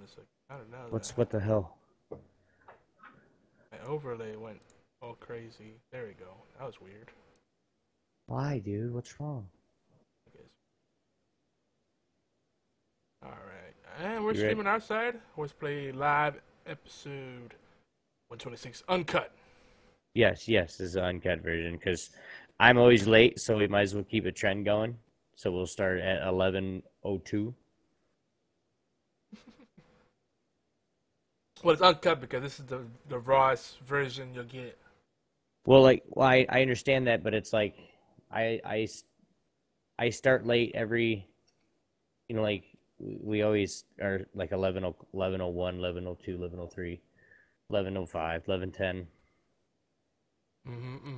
a second. I don't know. What the hell? My overlay went all crazy. There we go. That was weird. Why, dude? What's wrong? I guess. All right, and we're You streaming outside. HorsePLAY live episode 126 uncut. Yes, this is the uncut version because I'm always late, so we might as well keep a trend going. So we'll start at 11:02. Well, it's uncut because this is the rawest version you'll get. Well, I understand that, but it's like I start late every, like we always are like 11:01, 11:02, 11:03, 11:05, 11:10.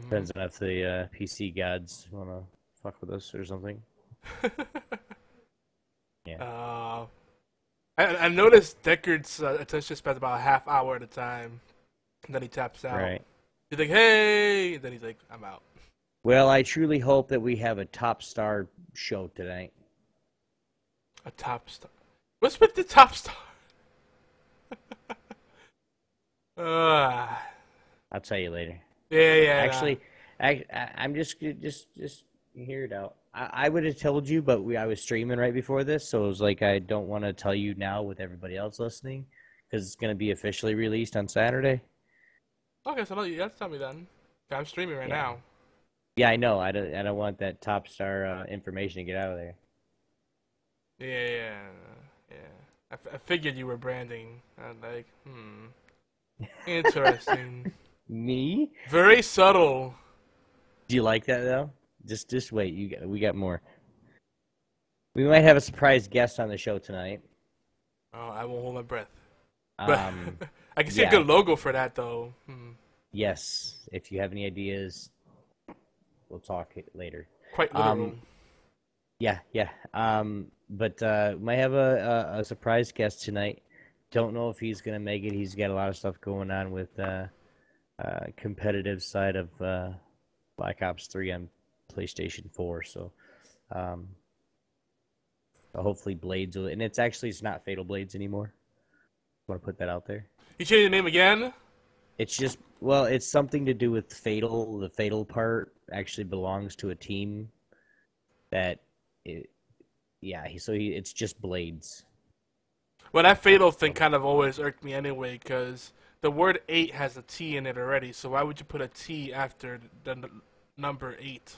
Depends on if the PC gods want to fuck with us or something. Yeah. I noticed Deckard's attention span about a half hour at a time, and then he taps out. Right. He's like, "Hey," and then he's like, "I'm out." Well, I truly hope that we have a top star show tonight. A top star. What's with the top star? I'll tell you later. Yeah. Actually, I'm just hear it out. I would have told you, but I was streaming right before this, so it was like I don't want to tell you now with everybody else listening because it's going to be officially released on Saturday. Okay, so you have to tell me then. I'm streaming right now. Yeah, I know. I don't want that top star information to get out of there. Yeah. I figured you were branding. I'm like, interesting. Me? Very subtle. Do you like that though? Just wait. We got more. We might have a surprise guest on the show tonight. Oh, I won't hold my breath. But I can see a good logo for that though. Yes. If you have any ideas, we'll talk later. Quite literal. Yeah. But might have a surprise guest tonight. Don't know if he's gonna make it. He's got a lot of stuff going on with competitive side of Black Ops 3 on PlayStation 4. So hopefully Blades will, and it's not Fatal Blades anymore. I want to put that out there. You changed the name again? It's just, well, it's something to do with Fatal. The Fatal part actually belongs to a team that it's just Blades. Well, that Fatal thing kind of always irked me anyway, because the word 8 has a T in it already, so why would you put a T after the number 8?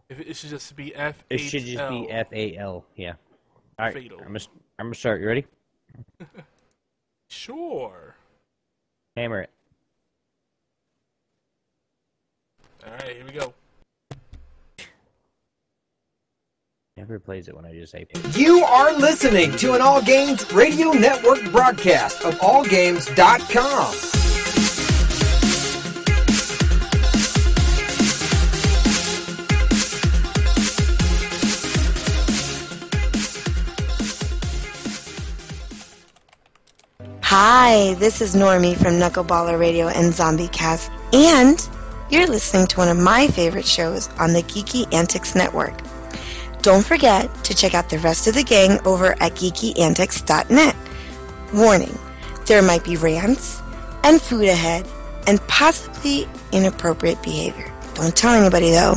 If it should just be F-A-L. It should just be F-A-L, yeah. All right, Fatal. I'm gonna start. You ready? Sure. Hammer it. All right, here we go. Never plays it when I just say. You are listening to an All Games Radio Network broadcast of AllGames.com. Hi, this is Normie from Knuckleballer Radio and Zombie Cast, and you're listening to one of my favorite shows on the Geeky Antics Network. Don't forget to check out the rest of the gang over at geekyantics.net. Warning, there might be rants and food ahead and possibly inappropriate behavior. Don't tell anybody though.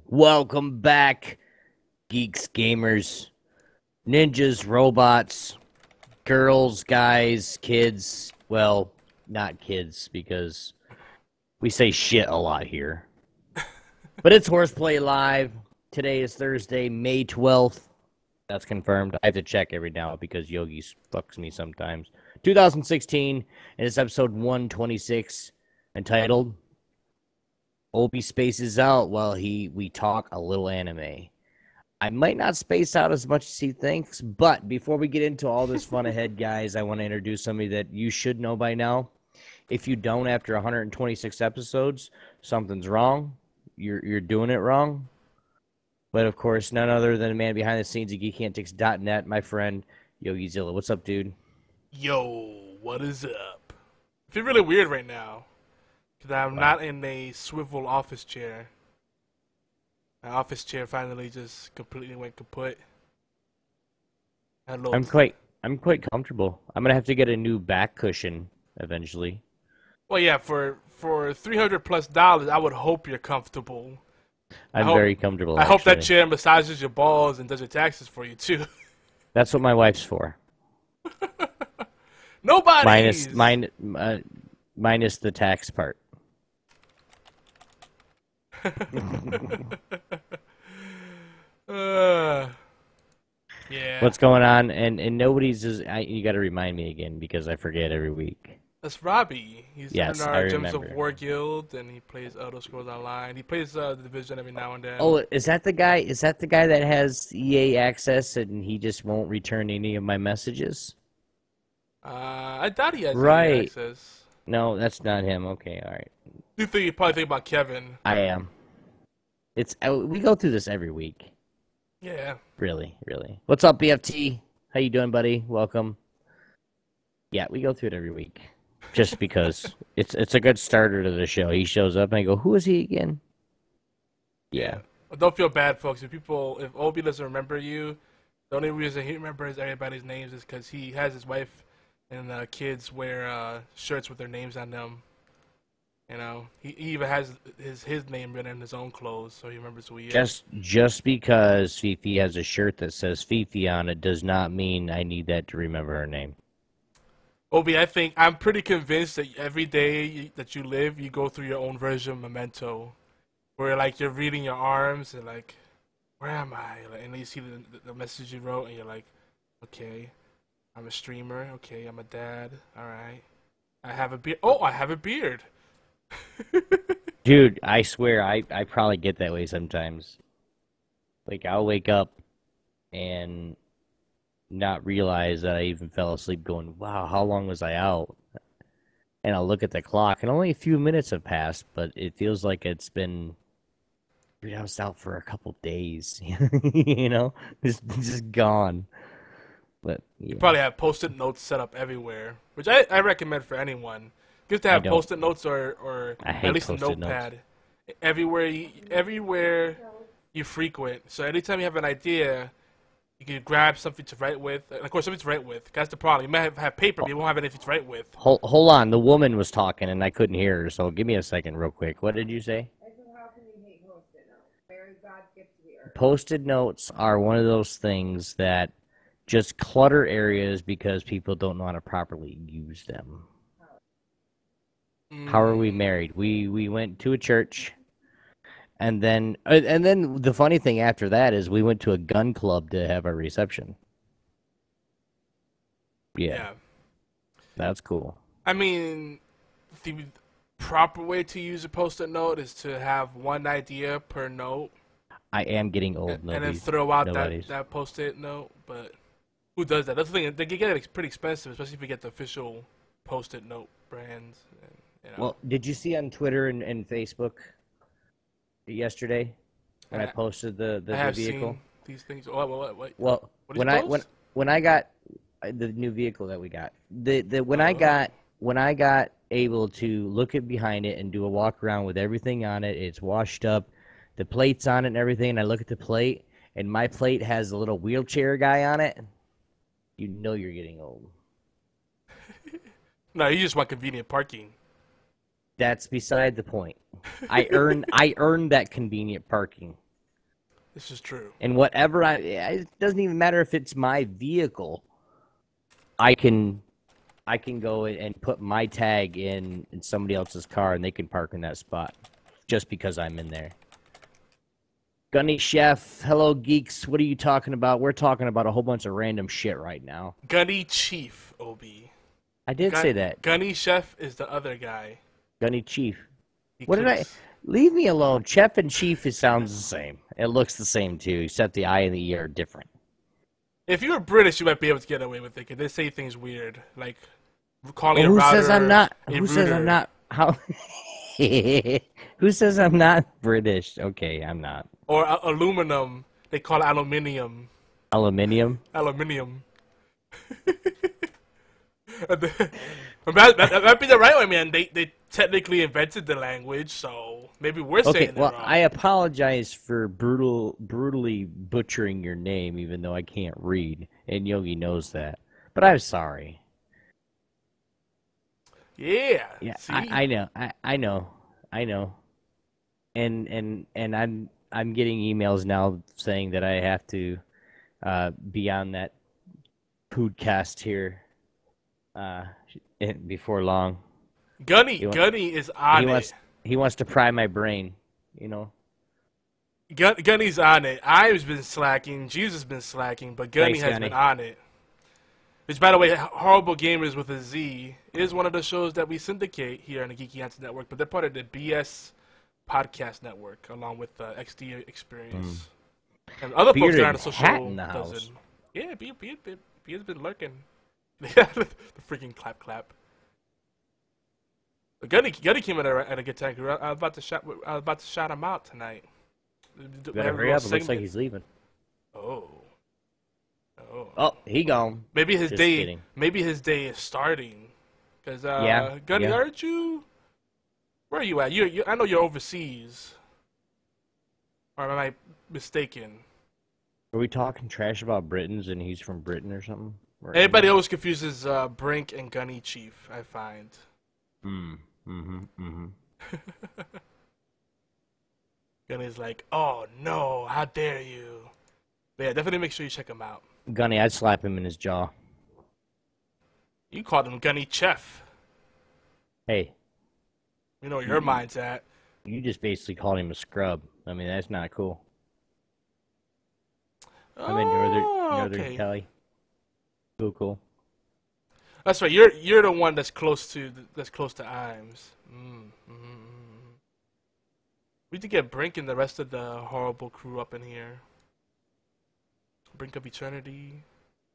Welcome back, geeks, gamers, ninjas, robots, girls, guys, kids. Well, not kids, because we say shit a lot here. But it's HorsePLAY Live. Today is Thursday, May 12th, That's confirmed. I have to check every now because Yogi fucks me sometimes. 2016, and it's episode 126, entitled Obi Spaces Out while we talk a little anime. I might not space out as much as he thinks, but before we get into all this fun ahead, guys, I want to introduce somebody that you should know by now. If you don't after 126 episodes, something's wrong. You're doing it wrong. But, of course, none other than the man behind the scenes at geekyantics.net, my friend, Yogi Zilla. What's up, dude? Yo, what is up? I feel really weird right now because I'm not in a swivel office chair. My office chair finally just completely went kaput. I'm quite comfortable. I'm gonna have to get a new back cushion eventually. Well, yeah, for $300+, I would hope you're comfortable. I'm very comfortable. I hope that chair massages your balls and does your taxes for you too. That's what my wife's for. Nobody. Minus the tax part. Yeah. What's going on? And nobody's you got to remind me again because I forget every week. That's Robbie. He's in our Gems of remember. War guild, and he plays Elder Scrolls Online. He plays the Division every now and then. Oh, is that the guy? Is that the guy that has EA access and he just won't return any of my messages? I doubt he has Right. EA access. No, that's not him. Okay, all right. You probably think about Kevin. I am. We go through this every week. Yeah. Really. What's up, BFT? How you doing, buddy? Welcome. Yeah, we go through it every week. Just because it's a good starter to the show. He shows up and I go, who is he again? Yeah. Well, don't feel bad, folks. If Obi doesn't remember you, the only reason he remembers everybody's names is because he has his wife and kids wear shirts with their names on them. You know, he even has his name written in his own clothes, so he remembers who he is. Just because Fifi has a shirt that says Fifi on it does not mean I need that to remember her name. Obi, I'm pretty convinced that every day that you live, you go through your own version of Memento, where like you're reading your arms and like, where am I? Like, and then you see the message you wrote, and you're like, okay, I'm a streamer. Okay, I'm a dad. All right, I have a beard. Oh, I have a beard. Dude, I swear, I probably get that way sometimes. Like, I'll wake up and not realize that I even fell asleep going, wow, how long was I out? And I'll look at the clock, and only a few minutes have passed, but it feels like it's been, dude, I was out for a couple days, you know? Just gone. But yeah. You probably have Post-it notes set up everywhere, which I recommend for anyone. Good to have Post-it notes or at least a notepad notes. everywhere you frequent. So anytime you have an idea, you can grab something to write with. And of course, something to write with. That's the problem. You might have paper, but you won't have anything to write with. Hold on. The woman was talking, and I couldn't hear her, so give me a second real quick. What did you say? I said, how can you hate Post-it notes? Very God gift to the earth. Post-it notes are one of those things that just clutter areas because people don't know how to properly use them. How are we married? We went to a church, and then the funny thing after that is we went to a gun club to have our reception. Yeah. That's cool. I mean, the proper way to use a Post-it note is to have one idea per note. I am getting old. And then throw out that Post-it note, but who does that? That's the thing. They can get it pretty expensive, especially if you get the official Post-it note brands. You know. Well, did you see on Twitter and Facebook yesterday when I posted the I have vehicle? Seen these things. What? Well, when I got the new vehicle that we got, when I got able to look at behind it and do a walk around with everything on it, it's washed up, the plates on it and everything, and I look at the plate and my plate has a little wheelchair guy on it, you know you're getting old. No, you just want convenient parking. That's beside the point. I earned that convenient parking. This is true. And whatever it doesn't even matter if it's my vehicle. I can go and put my tag in somebody else's car and they can park in that spot just because I'm in there. Gunny Chef, hello geeks. What are you talking about? We're talking about a whole bunch of random shit right now. Gunny Chief, OB. I did say that. Gunny Chef is the other guy. Gunny Chief. He What did I? cooks. Leave me alone. Chef and Chief, it sounds the same. It looks the same too, except the I and the E are different. If you were British, you might be able to get away with it because they say things weird, like calling Well, a who router. says I'm not? a Who says I'm router. not? How? Who says I'm not British? Okay, I'm not. Or aluminum, they call it aluminium. Aluminium. Aluminium. that might be the right way, man. They technically invented the language, so maybe we're Okay, saying it well, wrong. I apologize for brutally butchering your name, even though I can't read, and Yogi knows that. But I'm sorry. Yeah. Yeah, See? I know, I know, and I'm getting emails now saying that I have to be on that podcast here before long. Gunny He is on it. He wants to pry my brain, you know. Gunny's on it. I've been slacking. Jesus has been slacking, but Gunny Thanks, has Gunny. been on it. Which, by the way, Horrible Gamers with a Z is one of the shows that we syndicate here on the Geeky Antics Network, but they're part of the BS Podcast Network, along with XD Experience. And other folks that are on the social hat in the house. dozen. Yeah, B has been lurking. The freaking clap. But Gunny came at a good time. I was about to shout him out tonight. Better hurry up. It looks like he's leaving. Oh. Oh, he gone. Maybe his Just day. kidding. Maybe his day is starting. Cause Yeah, Gunny, yeah. aren't you? Where are you at? You I know you're overseas. Or am I mistaken? Are we talking trash about Britons and he's from Britain or something? Or Everybody always confuses Brink and Gunny Chief. I find. Gunny's like, oh no, how dare you? But yeah, definitely make sure you check him out. Gunny, I'd slap him in his jaw. You called him Gunny Chef. Hey, You know where your mind's at. you just basically called him a scrub. I mean, that's not cool. I'm in Northern okay. Cali. Cool. That's right. You're the one that's close to Imes. We need to get Brink and the rest of the horrible crew up in here. Brink of Eternity.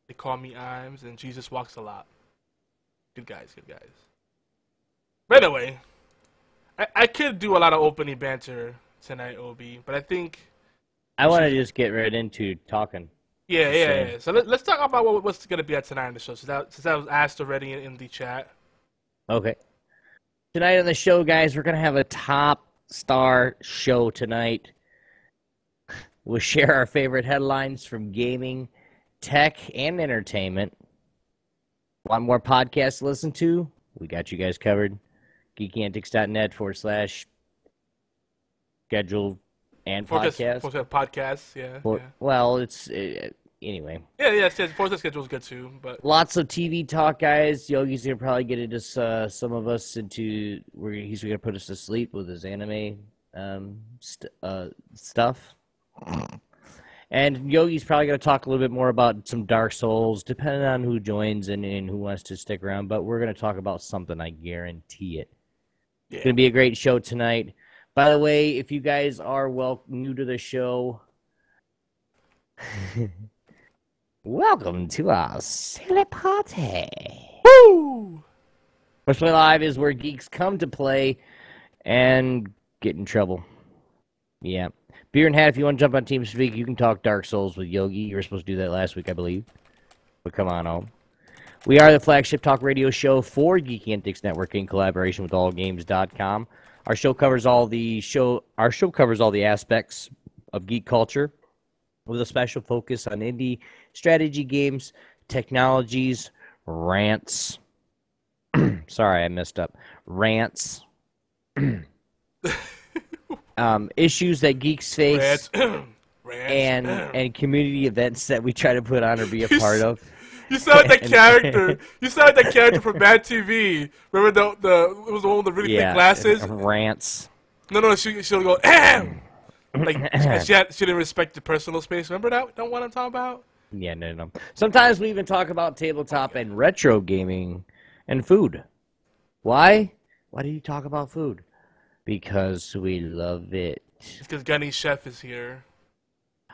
They call me Imes, and Jesus walks a lot. Good guys. By the way, I could do a lot of opening banter tonight, OB, but I think I want to just get right into talking. yeah. So let's talk about what's going to be at tonight on the show. Since that was asked already in the chat. Okay. Tonight on the show, guys, we're going to have a top star show tonight. We'll share our favorite headlines from gaming, tech, and entertainment. Want more podcasts to listen to? We got you guys covered. geekyantics.net/schedule and podcast. Podcasts, yeah. Well, it's anyway. Yeah. Forza schedule is good too, but Lots of TV talk, guys. Yogi's gonna probably get into some of us into where he's gonna put us to sleep with his anime stuff. And Yogi's probably gonna talk a little bit more about some Dark Souls, depending on who joins and who wants to stick around. But we're gonna talk about something, I guarantee it. yeah. It's gonna be a great show tonight. By the way, if you guys are new to the show, welcome to our silly party. Woo! HorsePLAY Live is where geeks come to play and get in trouble. Yeah. Beer and Hat, if you want to jump on TeamSpeak, you can talk Dark Souls with Yogi. You were supposed to do that last week, I believe. But come on home. We are the flagship talk radio show for Geeky Antics Network in collaboration with AllGames.com. Our show covers all the aspects of geek culture, with a special focus on indie strategy games, technologies, rants. Sorry, I messed up. Rants. Issues that geeks face, and community events that we try to put on or be a part of. You sound like that character. You sound like that character from Bad TV. Remember it was the one with the really thick glasses? Rants. No, she'll go, ahem! Like she didn't respect the personal space. Remember that one I'm talking about? Yeah, no. Sometimes we even talk about tabletop and retro gaming and food. Why? Why do you talk about food? Because we love it. It's because Gunny's chef is here.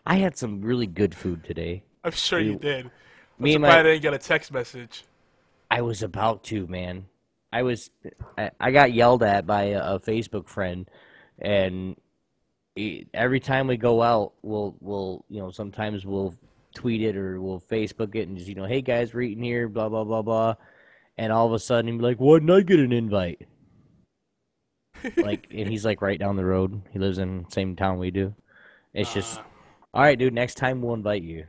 I had some really good food today. I'm sure you did. I'm Me and surprised I didn't get a text message. I was about to, man. I got yelled at by a Facebook friend, and every time we go out, we'll sometimes we'll tweet it or we'll Facebook it and just hey guys, we're eating here, blah blah blah blah, and all of a sudden he'd be like, why didn't I get an invite? And he's like right down the road. He lives in the same town we do. It's just, all right, dude. Next time we'll invite you.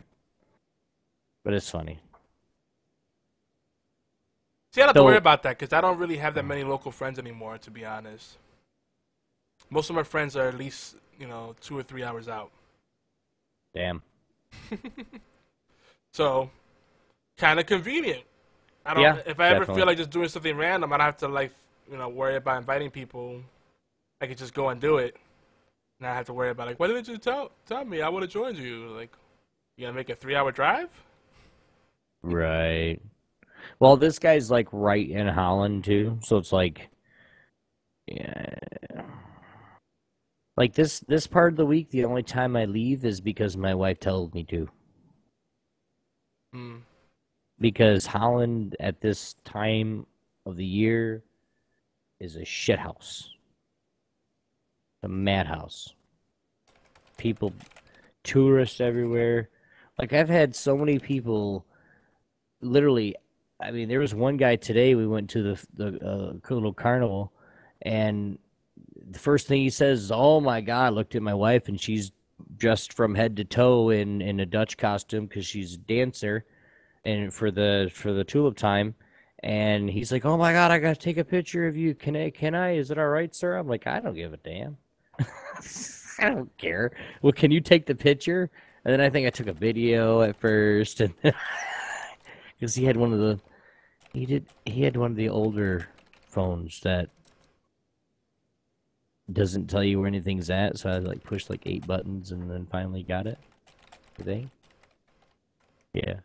But it's funny. See, I don't have to worry about that because I don't really have that many local friends anymore, to be honest. Most of my friends are at least 2 or 3 hours out. Damn. So, kind of convenient. If I ever feel like just doing something random, I don't have to worry about inviting people. I could just go and do it. And I have to worry about why didn't you tell me? I would have joined you. You gonna make a 3-hour drive? Right. Well, this guy's right in Holland too, so it's yeah. This part of the week, the only time I leave is because my wife told me to. Because Holland at this time of the year is a shithouse. A madhouse. People, tourists everywhere. I've had so many people, literally, there was one guy today, we went to the little carnival, and the first thing he says is, oh my God, I looked at my wife, and she's dressed from head to toe in a Dutch costume because she's a dancer and for the tulip time. And he's like, oh my God, I got to take a picture of you. Can I? Is it all right, sir? I'm like, I don't give a damn. I don't care. Well, can you take the picture? And then I think I took a video at first, and because he had one of the older phones that doesn't tell you where anything's at, so I pushed 8 buttons and then finally got it. Today. Yeah.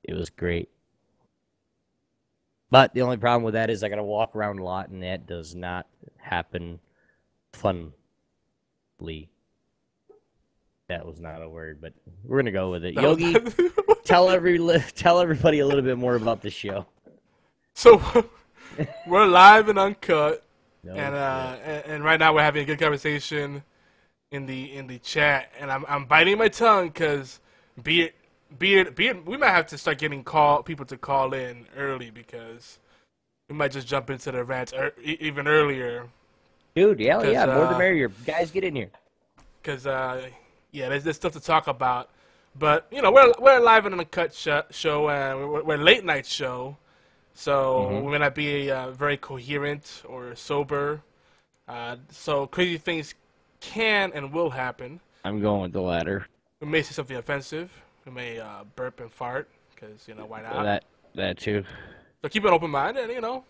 It was great. But the only problem with that is I gotta walk around a lot, and that does not happen funly. That was not a word, but we're gonna go with it. Yogi, tell everybody a little bit more about the show. So we're live and uncut, and right now we're having a good conversation in the chat, and I'm biting my tongue because Beard, we might have to start getting people to call in early because we might just jump into the rants even earlier. Dude, yeah, more the merrier. Guys, get in here. Because there's stuff to talk about, but we're a live and uncut show, and we're a late night show, so we may not be very coherent or sober. So crazy things can and will happen. I'm going with the latter. We may say something offensive. We may burp and fart, because, why not? That too. So keep an open mind and,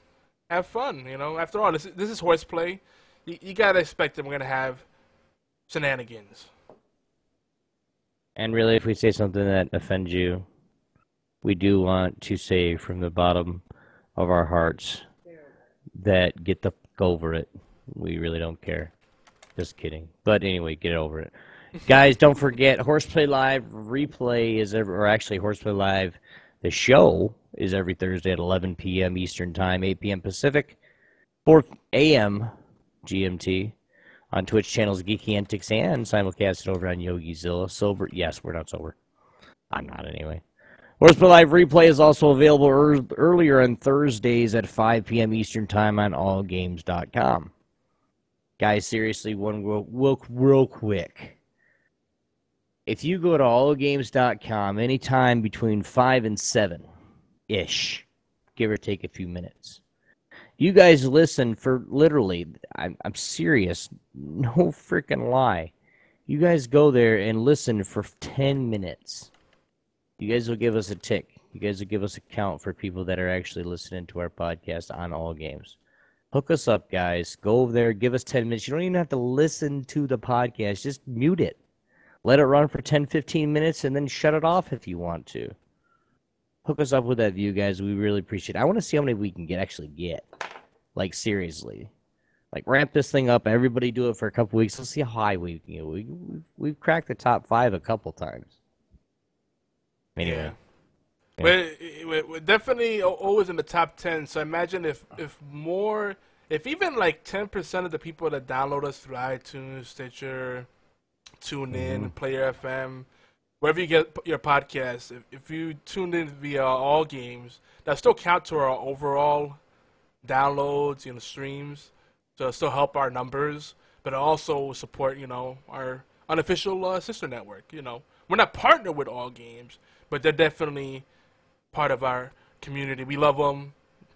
have fun, After all, this is horseplay. You got to expect that we're going to have shenanigans. And really, if we say something that offends you, we do want to say from the bottom of our hearts that get the fuck over it. We really don't care. Just kidding. But anyway, get over it. Guys, don't forget, HorsePLAY Live replay HorsePLAY Live, the show is every Thursday at 11 p.m. Eastern Time, 8 p.m. Pacific, 4 a.m. GMT, on Twitch channels Geeky Antics and simulcasted over on YogiZilla. Sober? Yes, we're not sober. I'm not anyway. HorsePLAY Live replay is also available earlier on Thursdays at 5 p.m. Eastern Time on allgames.com. Guys, seriously, one real quick. If you go to allgames.com anytime between 5 and 7-ish, give or take a few minutes, you guys listen for literally, I'm serious, no freaking lie. You guys go there and listen for 10 minutes. You guys will give us a tick. You guys will give us a count for people that are actually listening to our podcast on All Games. Hook us up, guys. Go over there, give us 10 minutes. You don't even have to listen to the podcast. Just mute it. Let it run for 10, 15 minutes, and then shut it off if you want to. Hook us up with that view, guys. We really appreciate it. I want to see how many we can actually get. Like, seriously. Like, ramp this thing up. Everybody do it for a couple weeks. Let's see how high we can get. We've cracked the top 5 a couple times. Anyway. Yeah. We're definitely always in the top 10. So imagine if even like 10% of the people that download us through iTunes, Stitcher, TuneIn, Player FM, wherever you get your podcast, if you tuned in via all games, that still count to our overall downloads, streams. So it'll still help our numbers, but it also support, our unofficial sister network. We're not partnered with all games, but they're definitely part of our community. We love them.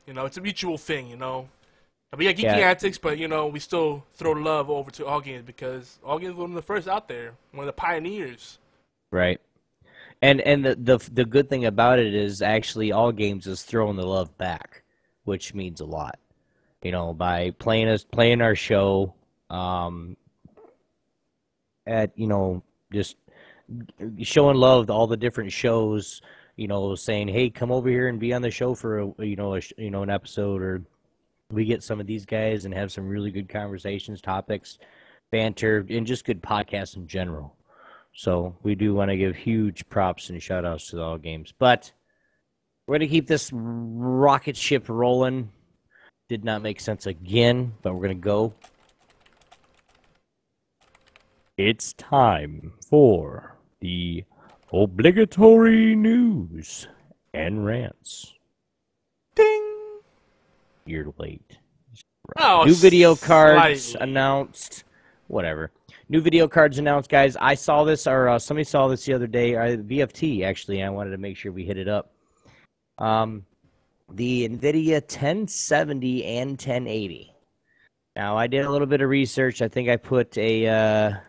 It's a mutual thing. We got Geeky Antics, but we still throw love over to All Games because All Games was one of the first out there, one of the pioneers. Right. And the good thing about it is actually All Games is throwing the love back, which means a lot. By playing our show, just showing love to all the different shows. Saying, hey, come over here and be on the show for an episode, or we get some of these guys and have some really good conversations, topics, banter, and just good podcasts in general. So we do want to give huge props and shout outs to the All Games. But we're going to keep this rocket ship rolling. Did not make sense again, but we're going to go. It's time for the obligatory news and rants. Ding! You're late. Oh, new video cards slightly announced. Whatever. New video cards announced, guys. I saw this, or somebody saw this the other day. VFT, actually. I wanted to make sure we hit it up. The NVIDIA 1070 and 1080. Now, I did a little bit of research. I think I put a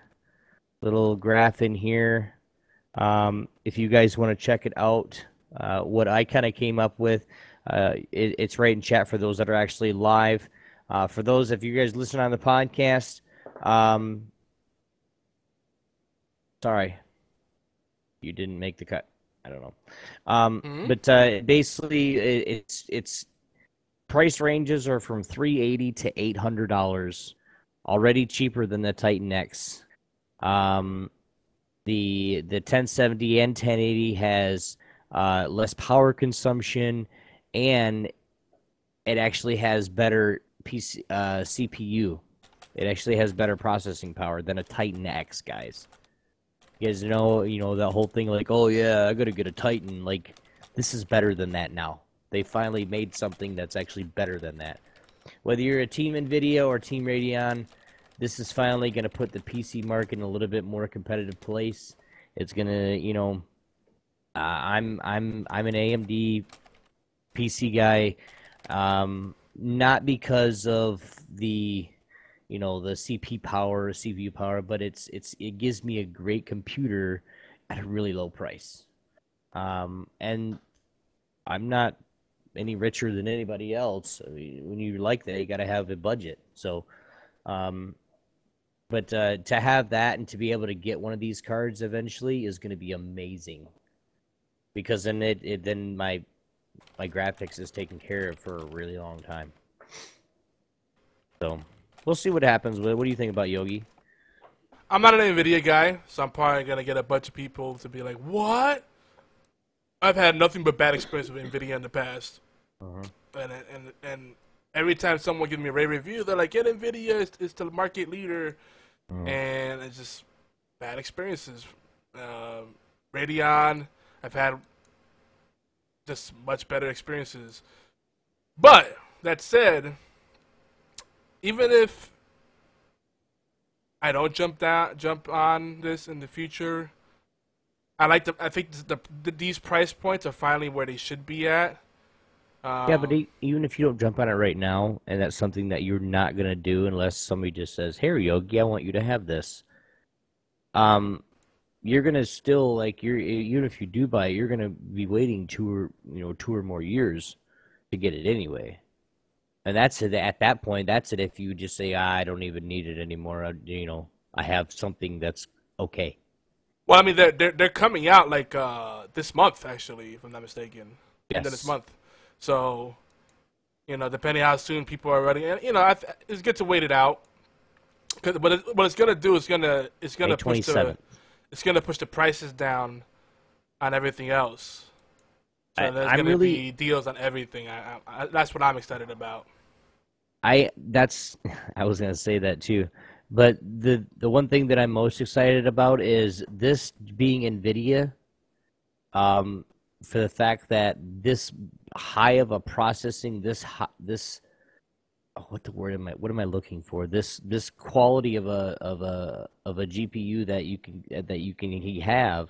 little graph in here. If you guys want to check it out, what I kind of came up with, it's right in chat for those that are actually live. For those, if you guys listen on the podcast, sorry, you didn't make the cut. I don't know. But basically, it's price ranges are from $380 to $800, already cheaper than the Titan X. The 1070 and 1080 has less power consumption, and it actually has better CPU. It actually has better processing power than a Titan X, guys. You guys know that whole thing like, oh yeah, I gotta get a Titan. Like, this is better than that now. They finally made something that's actually better than that. Whether you're a Team NVIDIA or Team Radeon, this is finally gonna put the PC market in a little bit more competitive place. It's gonna, I'm an AMD PC guy, not because of the the CPU power, but it gives me a great computer at a really low price. And I'm not any richer than anybody else. I mean, when you like that, you got to have a budget. So, but to have that and to be able to get one of these cards eventually is going to be amazing. Because then then my graphics is taken care of for a really long time. So we'll see what happens with it. What do you think about Yogi? I'm not an NVIDIA guy, so I'm probably going to get a bunch of people to be like, what? I've had nothing but bad experience with NVIDIA in the past. And every time someone gives me a rave review, they're like, get NVIDIA, it's the market leader. And it's just bad experiences. Radeon, I've had just much better experiences. But, that said, even if I don't jump on this in the future, I think these price points are finally where they should be at. Yeah, but even if you don't jump on it right now, and that's something that you're not gonna do unless somebody just says, "Here, Yogi, I want you to have this," you're gonna still even if you do buy it, you're gonna be waiting two or more years to get it anyway. And that's it. At that point, that's it. If you just say, I don't even need it anymore, I have something that's okay. Well, I mean, they're coming out like this month, actually, if I'm not mistaken. End of this Yes. month. So, depending how soon people are ready, and it's good to wait it out. What it's gonna do is gonna May push 27th. it's gonna push the prices down on everything else. So there's I'm gonna really- be deals on everything. That's what I'm excited about. I was gonna say that too, but the one thing that I'm most excited about is this being NVIDIA, for the fact that this high of a processing, what am I looking for? This quality of a GPU that you can have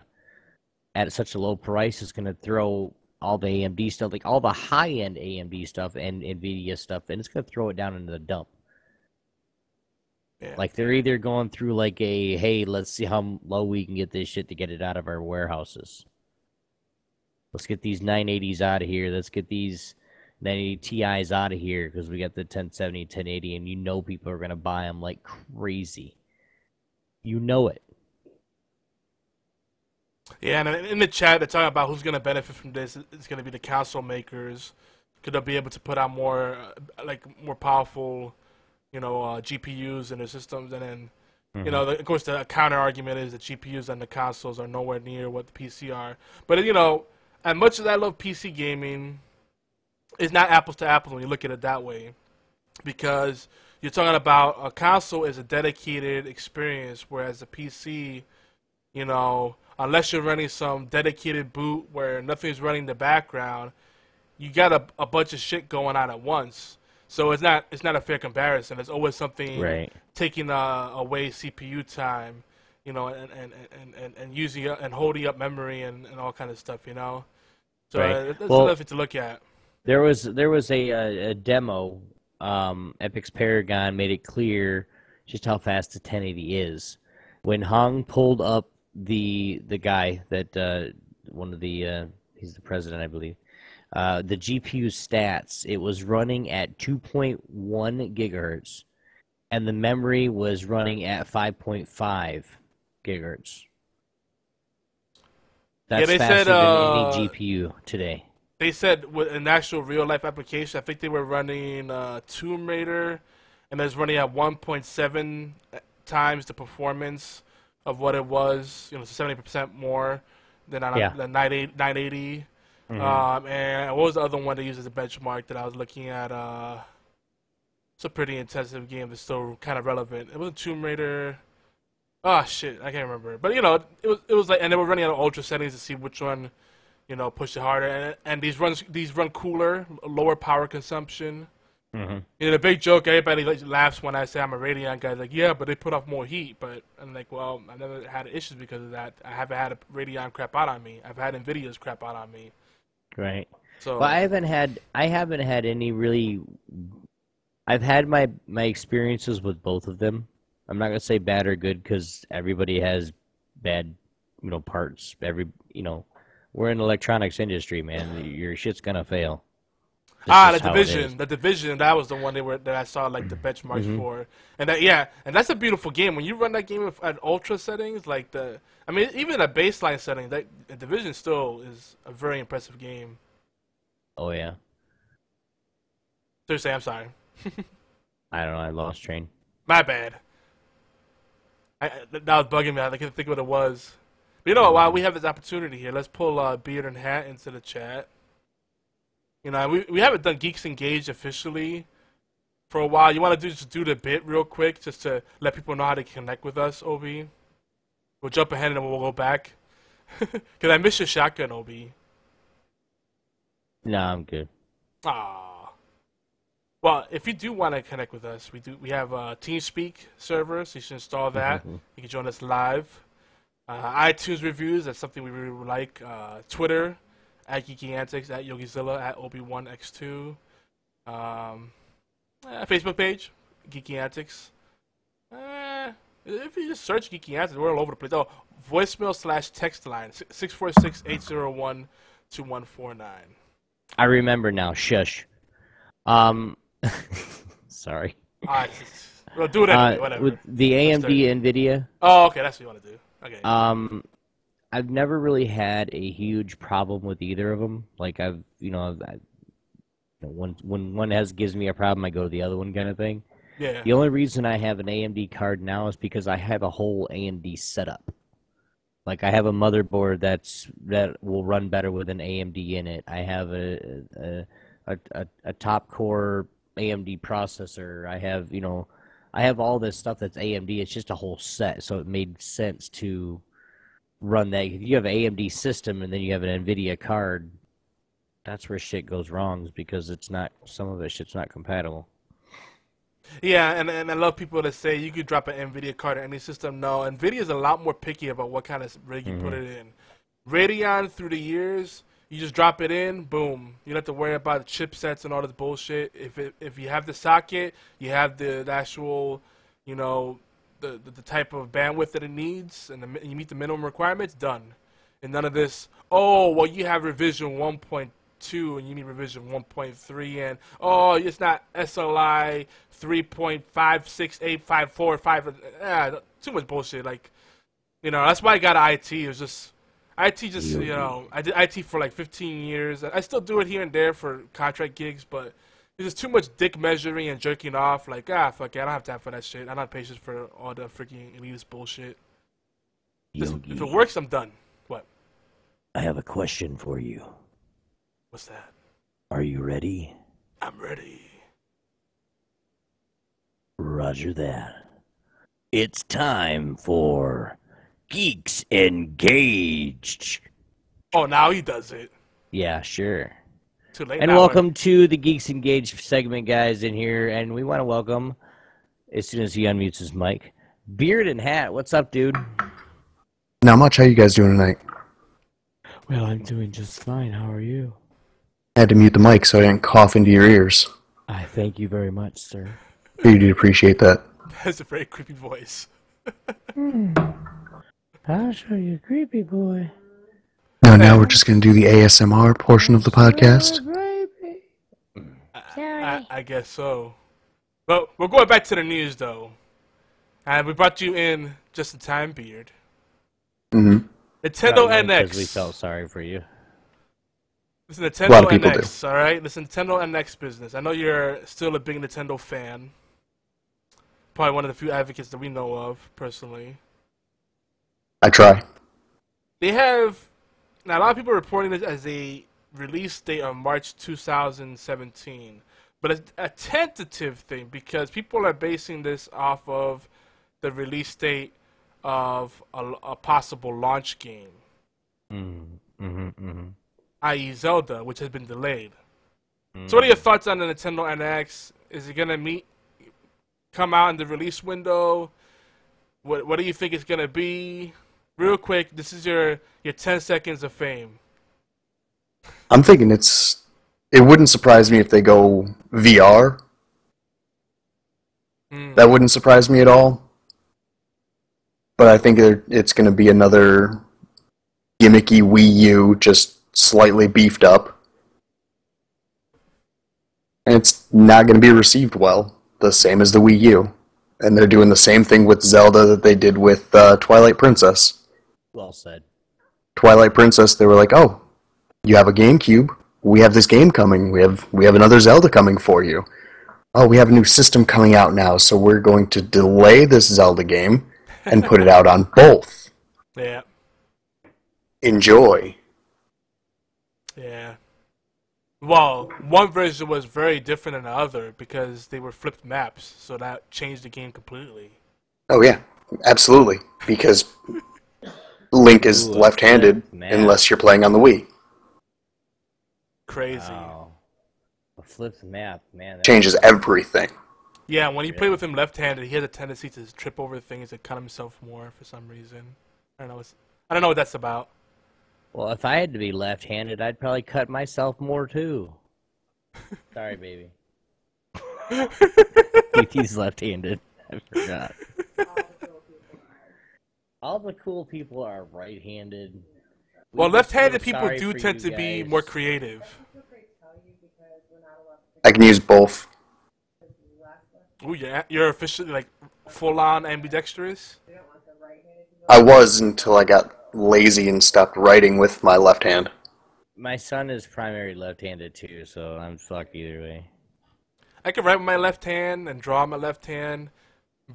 at such a low price is gonna throw all the AMD stuff, like all the high-end AMD stuff and NVIDIA stuff, and it's going to throw it down into the dump. Yeah. Like, they're either going through like hey, let's see how low we can get this shit to get it out of our warehouses. Let's get these 980s out of here. Let's get these 980 Ti's out of here because we got the 1070, 1080, and people are going to buy them like crazy. You know it. Yeah, and in the chat, they're talking about who's going to benefit from this. It's going to be the console makers. Could they be able to put out more powerful, GPUs in their systems? And then, of course, the counter argument is that GPUs on the consoles are nowhere near what the PC are. But, as much as I love PC gaming, it's not apples to apples when you look at it that way. Because you're talking about a console is a dedicated experience, whereas a PC, unless you're running some dedicated boot where nothing's running in the background, you got a bunch of shit going on at once. So it's not a fair comparison. There's always something taking away CPU time, and using and holding up memory and all kind of stuff, So that's another thing to look at. There was a demo. Epic's Paragon made it clear just how fast the 1080 is. When Hong pulled up the guy that one of the he's the president, I believe, the GPU stats, it was running at 2.1 gigahertz and the memory was running at 5.5 gigahertz. That's faster than any GPU today. They said with an actual real life application, I think they were running Tomb Raider, and it was running at 1.7 times the performance of what it was, 70% more than on the 980. And what was the other one they used as a benchmark that I was looking at? It's a pretty intensive game that's still kind of relevant. It wasn't Tomb Raider. Oh shit, I can't remember. But it was like, and they were running at ultra settings to see which one, pushed it harder. And these run cooler, lower power consumption. The big joke, everybody laughs when I say I'm a Radeon guy. Like, yeah, but they put off more heat. But I'm like, well, I never had issues because of that. I haven't had a Radeon crap out on me. I've had Nvidia's crap out on me. Right. So, well, I haven't had any really. I've had my experiences with both of them. I'm not gonna say bad or good because everybody has bad, parts. We're in the electronics industry, man. Your shit's gonna fail. The Division, that was the one that I saw like the benchmarks for, and that's a beautiful game. When you run that game at ultra settings, even at baseline setting, that Division still is a very impressive game. Oh yeah. Seriously, I'm sorry. I don't know. I lost train. My bad. That was bugging me. I couldn't think what it was. But while we have this opportunity here, let's pull Beard and Hat into the chat. We haven't done Geeks Engaged officially for a while. You want to just do the bit real quick just to let people know how to connect with us, Obi? We'll jump ahead and then we'll go back. Because I miss your shotgun, Obi. No, I'm good. Aww. Well, if you do want to connect with us, we have a TeamSpeak server, so you should install that. You can join us live. iTunes reviews, that's something we really like. Twitter, at Geeky Antics, at Yogizilla, at Obi1X2. Facebook page, Geeky Antics. If you just search Geeky Antics, we're all over the place. Oh, voicemail/text line, 646-801-2149. I remember now. Shush. Sorry. Well, do it anyway. Whatever. With the AMD NVIDIA. Oh, okay. That's what you want to do. Okay. I've never really had a huge problem with either of them. Like when one gives me a problem, I go to the other one, kind of thing. Yeah. The only reason I have an AMD card now is because I have a whole AMD setup. Like I have a motherboard that will run better with an AMD in it. I have a top core AMD processor. I have all this stuff that's AMD. It's just a whole set, so it made sense to run that. If you have an AMD system and then you have an NVIDIA card, that's where shit goes wrong, is because some of it shit's not compatible. Yeah, and I love people that say you could drop an NVIDIA card in any system. No, NVIDIA is a lot more picky about what kind of rig you put it in. Radeon, through the years, you just drop it in, boom. You don't have to worry about the chipsets and all this bullshit. If you have the socket, you have the actual, the type of bandwidth that it needs, and you meet the minimum requirements, done. And none of this, oh, well, you have revision 1.2 and you need revision 1.3, and oh, it's not SLI 3.56854. Too much bullshit. Like, that's why I got IT. It was just IT. I did IT for like 15 years. I still do it here and there for contract gigs, but there's just too much dick measuring and jerking off. Like, fuck it, I don't have time for that shit. I don't have patience for all the freaking elitist bullshit. If it works, I'm done. What? I have a question for you. What's that? Are you ready? I'm ready. Roger that. It's time for Geeks Engaged. Oh, now he does it. Yeah, sure. Too late. And welcome to the Geeks Engaged segment, guys, in here. And we want to welcome, as soon as he unmutes his mic, Beard and Hat. What's up, dude? Not much. How you guys doing tonight? Well, I'm doing just fine. How are you? I had to mute the mic so I didn't cough into your ears. I thank you very much, sir. You do appreciate that. That's a very creepy voice. I'll show you a creepy boy. Now we're just going to do the ASMR portion of the podcast. I guess so. But we're going back to the news, though. And we brought you in just in time, Beard. Mm-hmm. Nintendo NX. Because we felt sorry for you. This is Nintendo A lot of people NX, all right? This is Nintendo NX business. I know you're still a big Nintendo fan. Probably one of the few advocates that we know of, personally. I try. They have... Now, a lot of people are reporting this as a release date of March 2017. But it's a tentative thing, because people are basing this off of the release date of a possible launch game. I.e. Zelda, which has been delayed. So what are your thoughts on the Nintendo NX? Is it going to come out in the release window? What do you think it's going to be? Real quick, this is your 10 seconds of fame. I'm thinking it wouldn't surprise me if they go VR. That wouldn't surprise me at all. But I think it's going to be another gimmicky Wii U, just slightly beefed up. And it's not going to be received well, the same as the Wii U. And they're doing the same thing with Zelda that they did with Twilight Princess. Well said. Twilight Princess, they were like, oh, you have a GameCube, we have this game coming, we have another Zelda coming for you. Oh, we have a new system coming out now, so we're going to delay this Zelda game and put it out on both. Yeah. Enjoy. Yeah. Well, one version was very different than the other because they were flipped maps, so that changed the game completely. Oh yeah, absolutely. Because Link is left-handed unless you're playing on the Wii. Crazy. Wow. A flipped map, man. Changes everything. Yeah, when you play with him left-handed, he has a tendency to trip over things and cut himself more for some reason. I don't know what that's about. Well, if I had to be left-handed, I'd probably cut myself more too. Sorry, baby. He's left-handed. I forgot. All the cool people are right-handed. Well, left-handed people do tend to be more creative. I can use both. Ooh, you're officially like full on ambidextrous. I was until I got lazy and stopped writing with my left hand. My son is primary left-handed too, so I'm fucked either way. I can write with my left hand and draw with my left hand,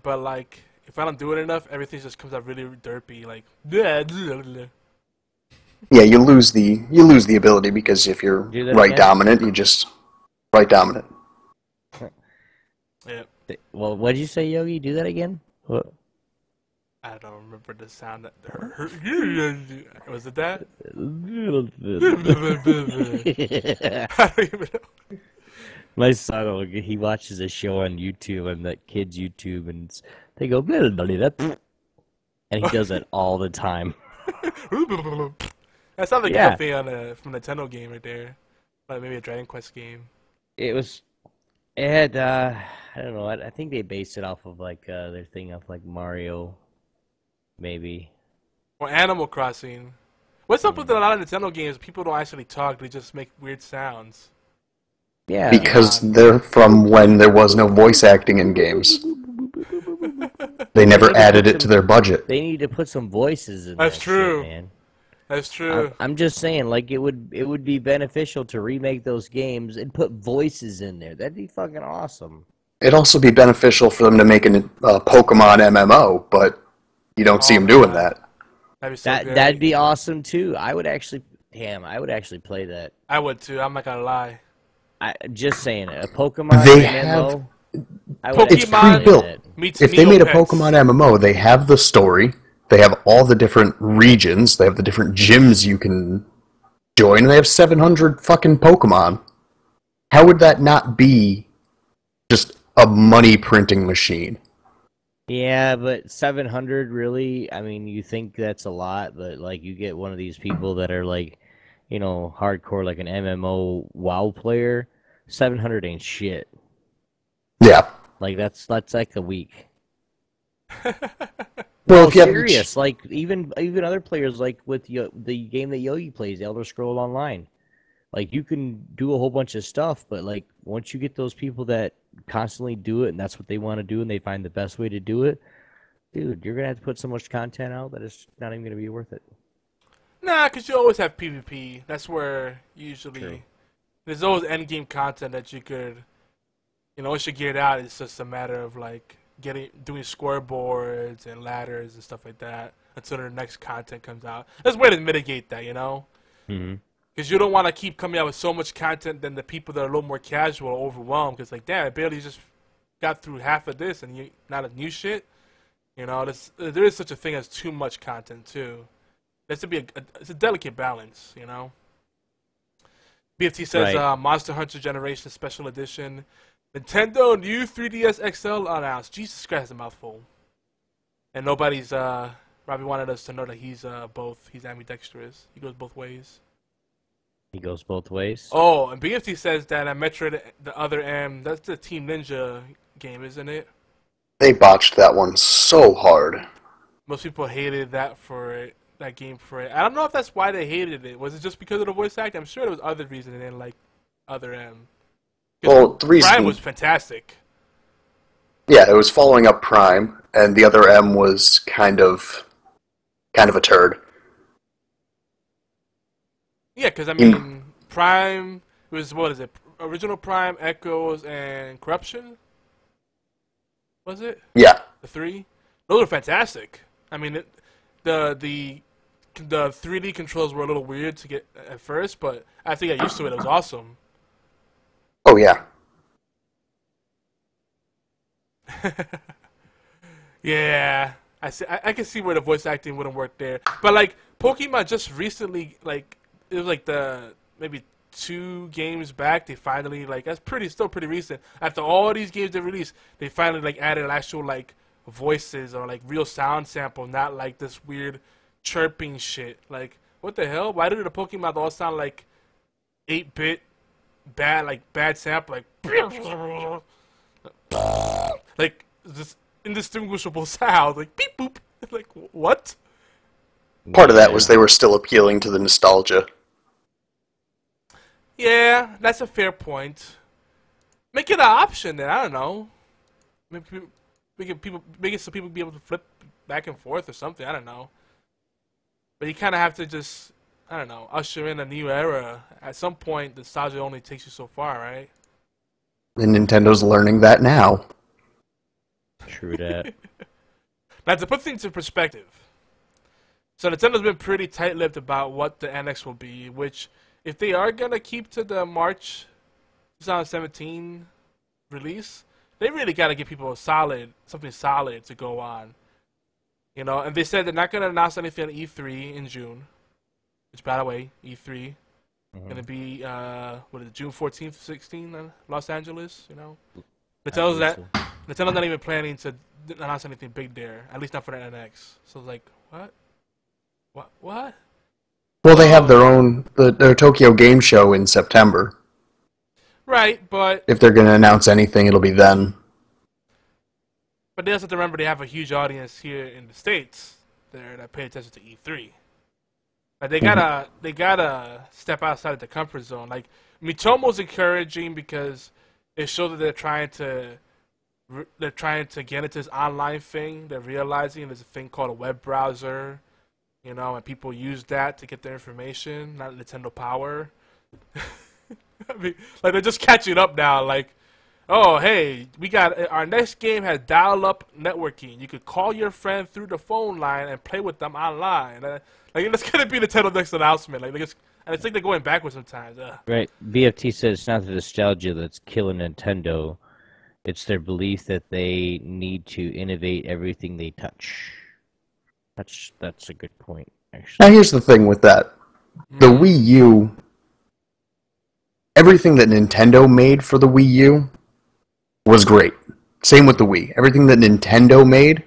but like if I don't do it enough, everything just comes out really derpy. Like, Yeah, you lose the ability because if you're right again? dominant, you just right dominant. yeah. Well, what did you say, Yogi? Do that again? What? I don't remember the sound that was it that? I don't even know. My son, he watches a show on YouTube, on that kid's YouTube, and they go, blah, blah, blah, blah, and he does it all the time. That sounds like Yeah. something on from a Nintendo game right there, like maybe a Dragon Quest game. It had, I don't know, I think they based it off of, like, their thing off, like, Mario, maybe. Or Animal Crossing. What's up with a lot of Nintendo games? People don't actually talk; they just make weird sounds. Yeah. Because they're from when there was no voice acting in games. They never added it to their budget. They need to put some voices in That's that true. shit, man. That's true. I'm just saying, like, it would be beneficial to remake those games and put voices in there. That'd be fucking awesome. It'd also be beneficial for them to make a Pokemon MMO, but you don't see them doing that. That'd be so good. That'd be awesome too. I would actually play that. I would too. I'm not gonna lie. Just saying, a Pokemon They MMO. It's pre-built. If they made a Pokemon MMO, they have the story, they have all the different regions, they have the different gyms you can join, and they have 700 fucking Pokemon. How would that not be just a money printing machine? Yeah, but 700 really? I mean, you think that's a lot, but like you get one of these people that are like, you know, hardcore like an MMO WoW player, 700 ain't shit. Yeah. Like that's like a week. Well, if you serious, like even other players like with the game that Yogi plays, Elder Scroll Online. Like you can do a whole bunch of stuff, but like once you get those people that constantly do it and that's what they want to do and they find the best way to do it, dude, you're gonna have to put so much content out that it's not even gonna be worth it. Nah, because you always have PvP. That's where usually True. there's always end game content that you could, you know, once you get it out, it's just a matter of like doing scoreboards and ladders and stuff like that until the next content comes out. There's a way to mitigate that, you know. Mm-hmm. Because you don't want to keep coming out with so much content, then the people that are a little more casual are overwhelmed. Because like, damn, I barely just got through half of this, and not a new shit. You know, there is such a thing as too much content too. There has to be it's a delicate balance, you know. BFT says Right. Monster Hunter Generation Special Edition, Nintendo new 3DS XL announced. Jesus Christ, a mouthful. And nobody's Robbie wanted us to know that he's both. He's ambidextrous. He goes both ways. He goes both ways. Oh, and BFT says that Metroid the Other M, that's the Team Ninja game, isn't it? They botched that one so hard. Most people hated that game for it. I don't know if that's why they hated it. Was it just because of the voice acting? I'm sure there was other reason they didn't like Other M. Well, the reason Prime was fantastic. Yeah, it was following up Prime, and the other M was kind of a turd. Yeah, because I mean, Prime was, what is it? Original Prime, Echoes, and Corruption? Was it? Yeah. The three? Those were fantastic. I mean, the 3D controls were a little weird to get at first, but after you got used to it, it was awesome. Oh, yeah. Yeah. I can see where the voice acting wouldn't work there. But, like, Pokemon just recently, like, it was like maybe 2 games back, they finally, like, that's still pretty recent. After all these games they released, they finally, like, added actual, like, voices or, like, real sound sample, not, like, this weird chirping shit. Like, what the hell? Why do the Pokemon all sound like 8-bit bad sample, like this indistinguishable sound, like beep boop, like what? Part of that was they were still appealing to the nostalgia. Yeah, that's a fair point. Make it an option then. I don't know. make it so people be able to flip back and forth or something. I don't know. But you kind of have to just, I don't know, usher in a new era. At some point, nostalgia only takes you so far, right? And Nintendo's learning that now. True that. Now, to put things in perspective, so Nintendo's been pretty tight-lipped about what the NX will be, which, if they are going to keep to the March 2017 release, they really got to give people something solid to go on. You know, and they said they're not going to announce anything at E3 in June, which, by the way, E3, going to be, June 14th, 16th in Los Angeles, you know? Nintendo's not even planning to announce anything big there, at least not for the NX. So it's like, what? What? Well, they have their Tokyo Game Show in September. Right, but If they're going to announce anything, it'll be then. they also have to remember they have a huge audience here in the States there that pay attention to E3. Like they gotta step outside of the comfort zone. Like Mitomo's encouraging because it shows that they're trying to get into this online thing. They're realizing there's a thing called a web browser, you know, and people use that to get their information, not Nintendo Power. I mean, like they're just catching up now. Like, oh hey, our next game has dial-up networking. You could call your friend through the phone line and play with them online. Like that's gonna be Nintendo's next announcement. Like, and it's like they're going backwards sometimes. Right. BFT says it's not the nostalgia that's killing Nintendo. It's their belief that they need to innovate everything they touch. That's a good point, actually. Now, here's the thing with that. The Wii U, everything that Nintendo made for the Wii U was great. Same with the Wii. Everything that Nintendo made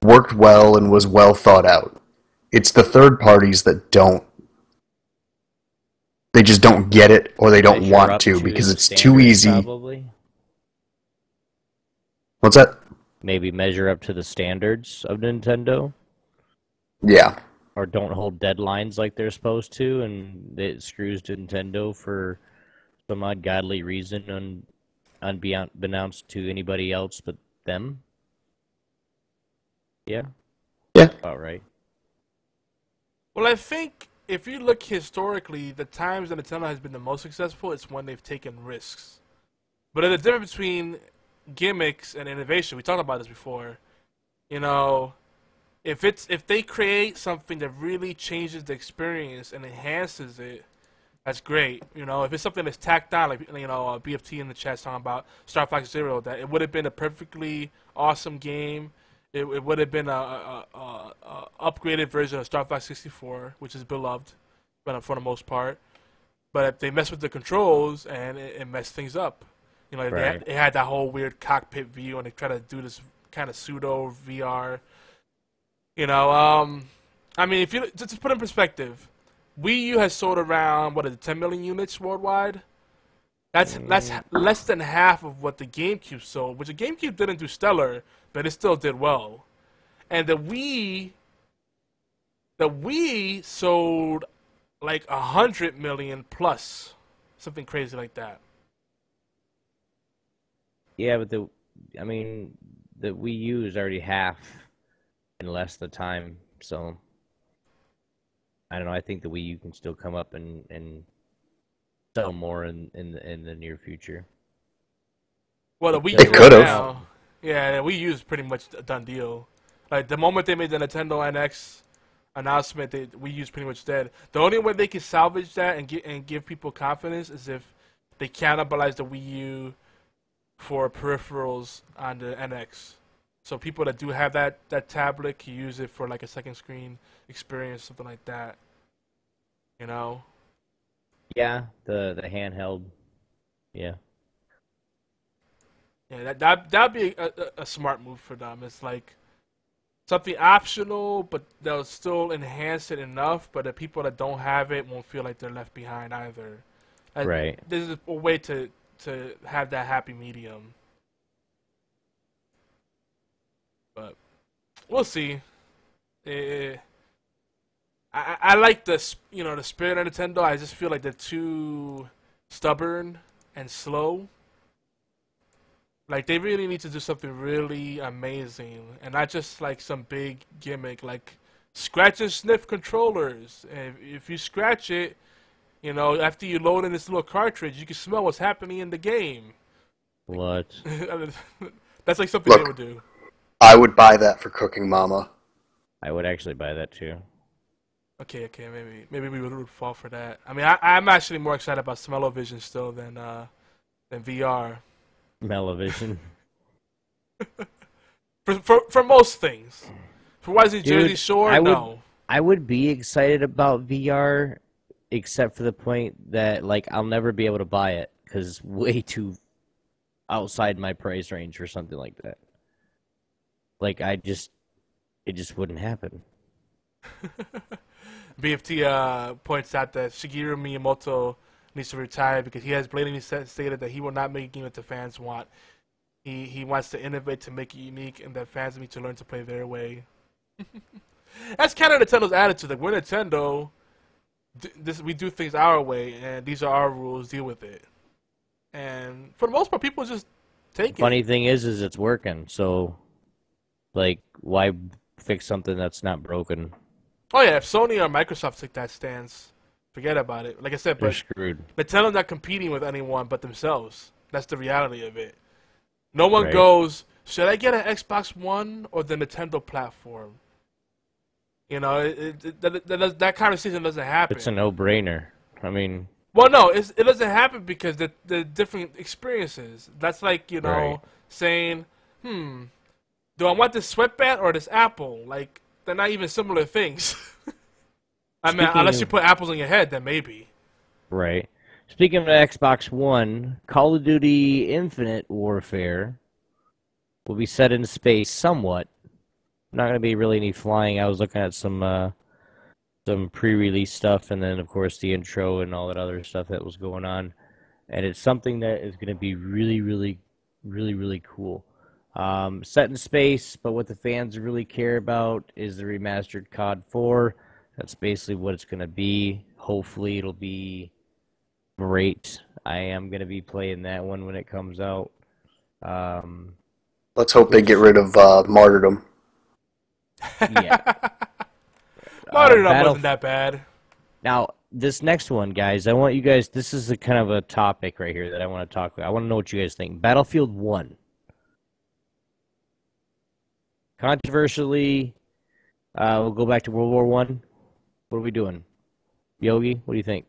worked well and was well thought out. It's the third parties that don't. They just don't get it, or they don't Measure want up to because it's too standards, easy. Probably. What's that? Maybe measure up to the standards of Nintendo. Yeah. Or don't hold deadlines like they're supposed to, and it screws Nintendo for some ungodly reason unbeknownst to anybody else but them. Yeah? Yeah. All right. Well, I think if you look historically, the times that Nintendo has been the most successful, it's when they've taken risks. But there's a difference between gimmicks and innovation. We talked about this before. You know, if they create something that really changes the experience and enhances it, that's great. You know, if it's something that's tacked on, like, you know, BFT in the chat's talking about Star Fox Zero, that it would have been a perfectly awesome game. It would have been a upgraded version of Star Fox 64, which is beloved, but for the most part. But if they mess with the controls and it messed things up, you know, Right. they had that whole weird cockpit view, and they try to do this kind of pseudo VR. You know, I mean, if you just to put in perspective, Wii U has sold around 10 million units worldwide. That's less than half of what the GameCube sold, which the GameCube didn't do stellar, but it still did well. And the Wii sold like 100 million plus, something crazy like that. Yeah, but the Wii U is already half in less the time, so I don't know. I think the Wii U can still come up and sell more in the near future. Well, the Wii U It could have. now, yeah, the Wii U is pretty much a done deal. Like the moment they made the Nintendo NX announcement, Wii U is pretty much dead. The only way they can salvage that and give people confidence is if they cannibalize the Wii U for peripherals on the NX. So people that do have that tablet can use it for like a second screen experience, something like that. You know? Yeah, the handheld. Yeah. Yeah, that'd be a smart move for them. It's like something optional, but they'll still enhance it enough. But the people that don't have it won't feel like they're left behind either. Right. This is a way to have that happy medium. But we'll see. I like the spirit of Nintendo. I just feel like they're too stubborn and slow. Like they really need to do something really amazing, and not just like some big gimmick like scratch and sniff controllers. And if you scratch it, you know, after you load in this little cartridge, you can smell what's happening in the game. What? I mean, that's like something they would do. I would buy that for Cooking Mama. I would actually buy that too. Okay, maybe we would fall for that. I mean, I'm actually more excited about Smell-O-Vision still than VR. Smell-O-Vision. for most things. For YZ Jersey Dude, Shore, no. I would be excited about VR, except for the point that like I'll never be able to buy it because it's way too outside my price range for something like that. Like it just wouldn't happen. BFT points out that Shigeru Miyamoto needs to retire because he has blatantly stated that he will not make a game that the fans want. He wants to innovate to make it unique, and that fans need to learn to play their way. That's kind of Nintendo's attitude. Like, we're Nintendo, we do things our way, and these are our rules. Deal with it. And for the most part, people just take it. Funny thing is it's working. So, like, why fix something that's not broken? Oh yeah, if Sony or Microsoft took that stance, forget about it. Like I said, They're screwed. Nintendo's not competing with anyone but themselves. That's the reality of it. No one Right. goes, should I get an Xbox One or the Nintendo platform? You know, that conversation doesn't happen. It's a no-brainer. I mean, well, no, it doesn't happen because the different experiences. That's like, you know, Right. saying, do I want this sweatband or this apple? Like, they're not even similar things. I mean, Speaking unless of- you put apples on your head, then maybe. right. Speaking of Xbox One, Call of Duty Infinite Warfare will be set in space somewhat. Not going to be really any flying. I was looking at some pre-release stuff, and then, of course, the intro and all that other stuff that was going on. And it's something that is going to be really, really, really, really cool. Set in space, but what the fans really care about is the remastered COD 4. That's basically what it's going to be. Hopefully it'll be great. I am going to be playing that one when it comes out. Let's hope they get rid of Martyrdom. Yeah. Martyrdom wasn't that bad. Now, this next one, guys, I want you guys, this is a kind of a topic right here that I want to talk about. I want to know what you guys think. Battlefield 1. Controversially, we'll go back to World War One. What are we doing? Yogi, what do you think?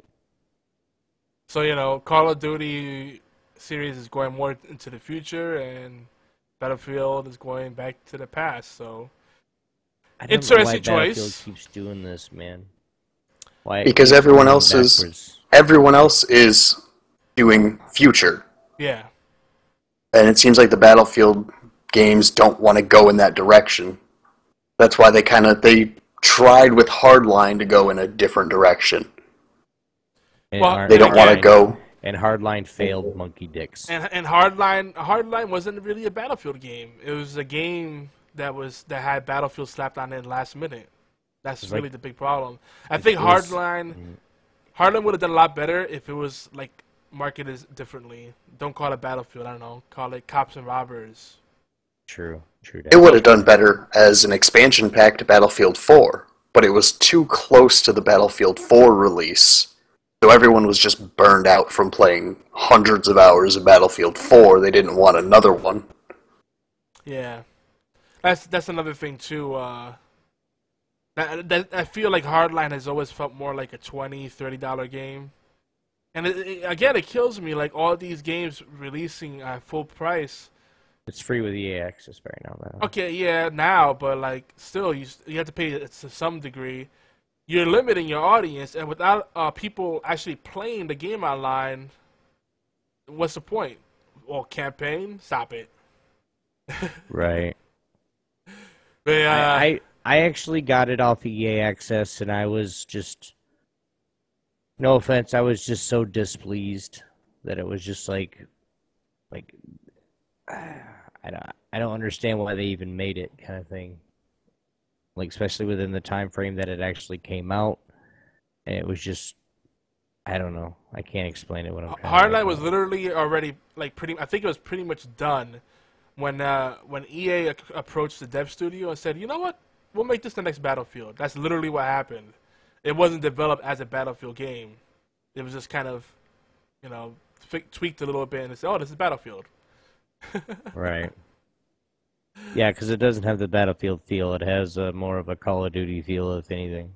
So, you know, Call of Duty series is going more into the future, and Battlefield is going back to the past, so... I don't know why Interesting choice. Battlefield keeps doing this, man. Why? Because everyone else is doing future. Yeah. And it seems like the Battlefield games don't want to go in that direction. That's why they tried with Hardline to go in a different direction. And They don't want to go. And Hardline failed monkey dicks. And Hardline wasn't really a Battlefield game. It was a game that had Battlefield slapped on it last minute. That's really the big problem. I think Hardline would have done a lot better if it was like marketed differently. Don't call it Battlefield. I don't know. Call it Cops and Robbers. True. It would have done better as an expansion pack to Battlefield 4, but it was too close to the Battlefield 4 release. So everyone was just burned out from playing hundreds of hours of Battlefield 4. They didn't want another one. Yeah. That's another thing too. I feel like Hardline has always felt more like a $20, $30 game, and again, it kills me. Like all these games releasing at full price. It's free with EA Access right now, man. Okay, yeah, now, but like still, you have to pay it to some degree. You're limiting your audience, and without people actually playing the game online, what's the point? Well, campaign, stop it. Right. But, I actually got it off EA Access, and I was just, no offense, I was just so displeased that it was just like I don't understand why they even made it, kind of thing. Like, especially within the time frame that it actually came out, and it was just I don't know. I can't explain it. What I'm trying to Hardline was literally already like pretty. I think it was pretty much done when EA approached the dev studio and said, "You know what? We'll make this the next Battlefield." That's literally what happened. It wasn't developed as a Battlefield game. It was just kind of, tweaked a little bit and said, "Oh, this is Battlefield." Right. Yeah, because it doesn't have the Battlefield feel. It has more of a Call of Duty feel, if anything.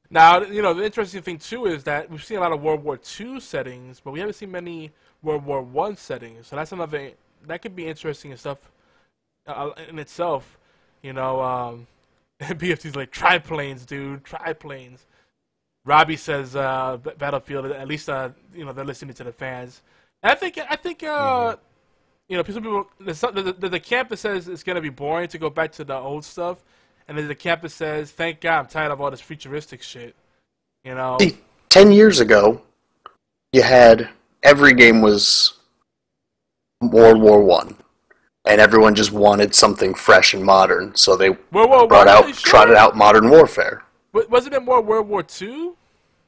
Now, the interesting thing too is that we've seen a lot of World War II settings, but we haven't seen many World War I settings. So that's another that could be interesting and stuff in itself. BFT's like triplanes, dude, triplanes. Robbie says Battlefield. At least they're listening to the fans. And I think people. There's the camp that says it's gonna be boring to go back to the old stuff, and there's the camp that says, "Thank God, I'm tired of all this futuristic shit." See, 10 years ago, you had every game was World War One, and everyone just wanted something fresh and modern, so they trotted out Modern Warfare. Wasn't it more World War II?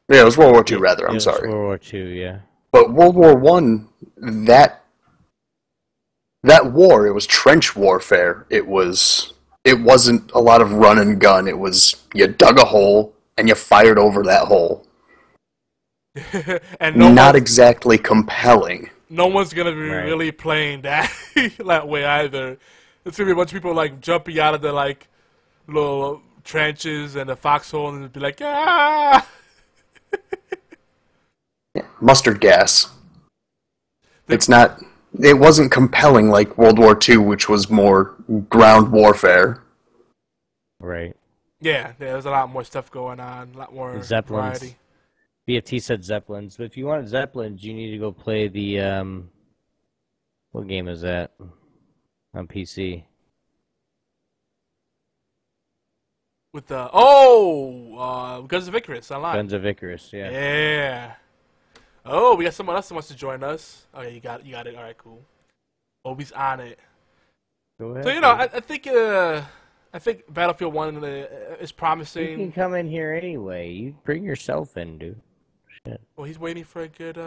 Yeah, it was World War II, rather. I'm sorry. World War II, yeah. But World War One, that war, it was trench warfare. It wasn't a lot of run and gun. It was you dug a hole and you fired over that hole. And not exactly compelling. No one's gonna be really playing that that way either. It's gonna be a bunch of people like jumping out of the like little trenches and the foxhole and be like, ah. Mustard gas. It wasn't compelling like World War II, which was more ground warfare. Right. Yeah, there's a lot more stuff going on, a lot more Zeppelins. variety. BFT said Zeppelins, but if you want Zeppelins, you need to go play the, what game is that on PC? With the, Guns of Icarus online. Guns of Icarus, yeah. Yeah. Oh, we got someone else who wants to join us. Okay, you got it. All right, cool. Obi's on it. Go ahead. So I think Battlefield 1 is promising. You can come in here anyway. You bring yourself in, dude. Shit. Well, he's waiting for a good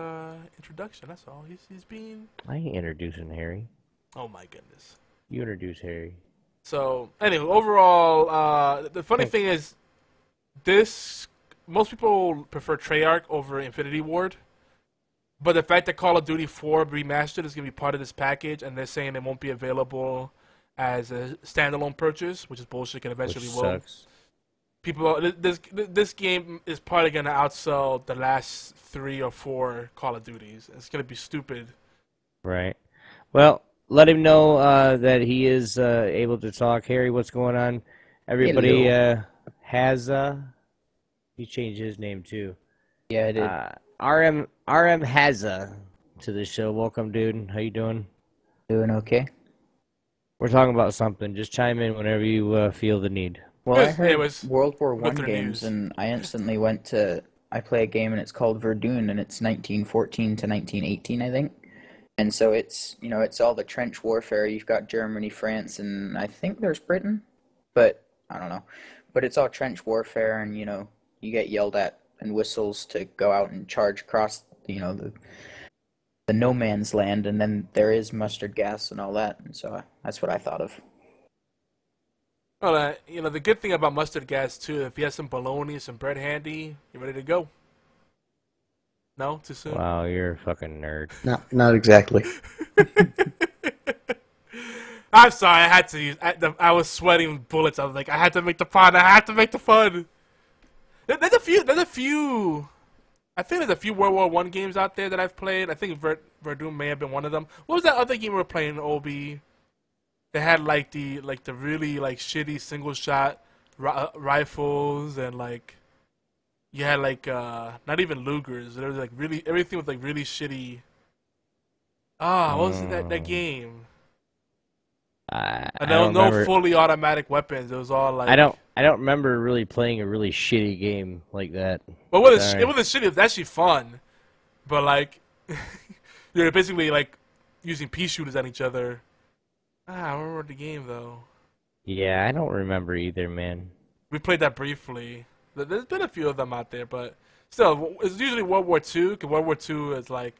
introduction. That's all. He's being. I ain't introducing Harry. Oh my goodness. You introduce Harry. So anyway, overall, the funny thing is, most people prefer Treyarch over Infinity Ward. But the fact that Call of Duty 4 Remastered is going to be part of this package, and they're saying it won't be available as a standalone purchase, which is bullshit, and eventually will. Sucks. This game is probably going to outsell the last 3 or 4 Call of Duties. It's going to be stupid. Right. Well, let him know that he is able to talk. Harry, what's going on? Everybody has... he changed his name, too. Yeah, I did. RM Hazza to the show. Welcome, dude. How you doing? Doing okay. We're talking about something. Just chime in whenever you feel the need. Well, I heard World War I games, and I instantly went to... I play a game, and it's called Verdun, and it's 1914 to 1918, I think. And so it's, it's all the trench warfare. You've got Germany, France, and I think there's Britain, but I don't know. But it's all trench warfare, and, you get yelled at and whistles to go out and charge across, the no man's land, and then there is mustard gas and all that, and so that's what I thought of. Well, the good thing about mustard gas too, if you have some bologna, some bread handy, you're ready to go. No, too soon. Wow, you're a fucking nerd. Not exactly. I'm sorry, I had to use. I was sweating bullets. I was like, I had to make the fun. I had to make the fun. There's a few. I think there's a few World War I games out there that I've played. I think Verdun may have been one of them. What was that other game we were playing, Obi? They had the really shitty single shot rifles, and you had not even Lugers. There was really everything was really shitty. What was that game? And there was no fully automatic weapons. It was all I don't remember really playing a really shitty game like that. Well, it wasn't shitty. It was actually fun, but you're basically using pea shooters at each other. I don't remember the game though. Yeah, I don't remember either, man. We played that briefly. There's been a few of them out there, but still, it's usually World War II, because World War II is like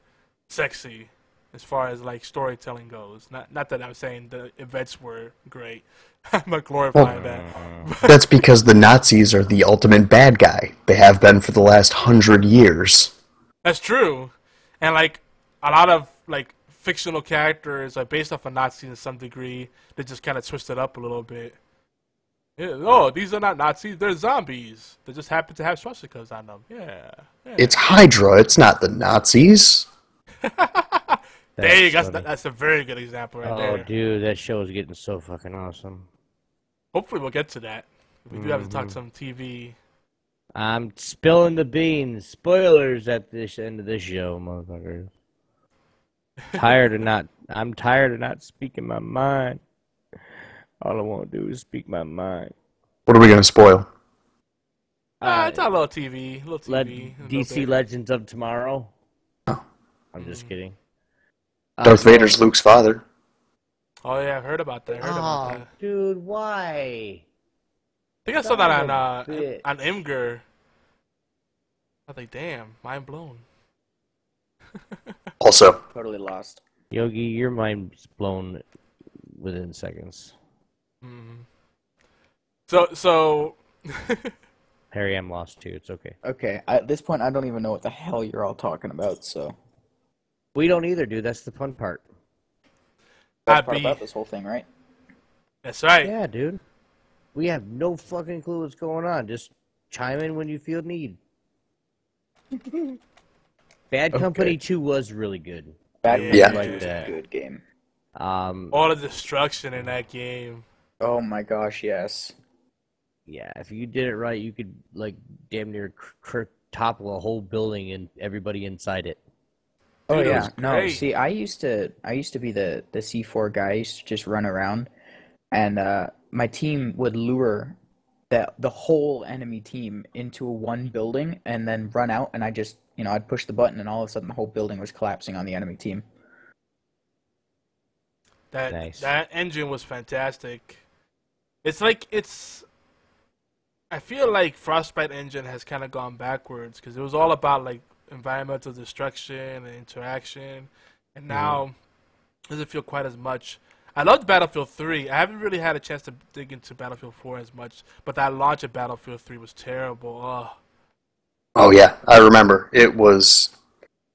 sexy as far as like storytelling goes. Not that I'm saying the events were great. I'm not glorifying that. That's because the Nazis are the ultimate bad guy. They have been for the last 100 years. That's true, and like a lot of like fictional characters are based off of Nazis in some degree. They just kind of twist it up a little bit. Yeah, oh, these are not Nazis; they're zombies. They just happen to have swastikas on them. Yeah. It's Hydra. It's not the Nazis. There you go. That's a very good example right there. Oh, dude, that show is getting so fucking awesome. Hopefully, we'll get to that. We do have to talk some TV. I'm spilling the beans. Spoilers at this end of this show, motherfuckers. I'm tired of not speaking my mind. All I want to do is speak my mind. What are we going to spoil? It's a little TV. DC Legends of Tomorrow. Oh. I'm just kidding. Darth Vader's Luke's father. Oh, yeah, I've heard about that. Dude, why? I think I saw that on Imgur. I was like, damn, mind blown. Also. Totally lost. Yogi, your mind's blown within seconds. Mm-hmm. So Harry, I'm lost too. It's okay. Okay, at this point, I don't even know what the hell you're all talking about, so... We don't either, dude. That's the fun part. That's part about this whole thing, right? That's right. Yeah, dude. We have no fucking clue what's going on. Just chime in when you feel need. Bad Company 2 was really good. Bad Yeah. Company 2 was a good game. All the destruction in that game. Oh my gosh, yes. Yeah, if you did it right, you could, like, damn near topple a whole building and everybody inside it. Oh Dude, yeah, no. great. See, I used to be the C4 guy. I used to just run around, and my team would lure the whole enemy team into one building, and then run out. And I just, I'd push the button, and all of a sudden the whole building was collapsing on the enemy team. That engine was fantastic. I feel like Frostbite engine has kind of gone backwards because it was all about like environmental destruction and interaction, and now it doesn't feel quite as much. I loved Battlefield 3. I haven't really had a chance to dig into Battlefield 4 as much, but that launch of Battlefield 3 was terrible. Oh yeah, I remember. It was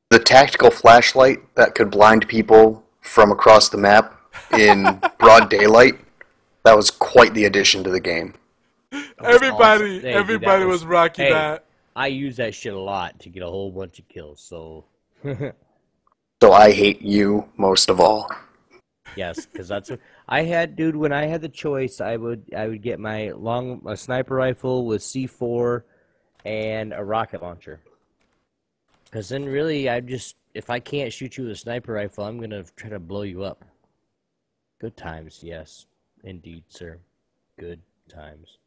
the tactical flashlight that could blind people from across the map in broad daylight. That was quite the addition to the game. Everybody Awesome. was rocking that. I use that shit a lot to get a whole bunch of kills, so... So I hate you most of all. Yes, because that's what... I had, dude, when I had the choice, I would get a sniper rifle with C4 and a rocket launcher. Because then really, if I can't shoot you with a sniper rifle, I'm going to try to blow you up. Good times, yes. Indeed, sir. Good times.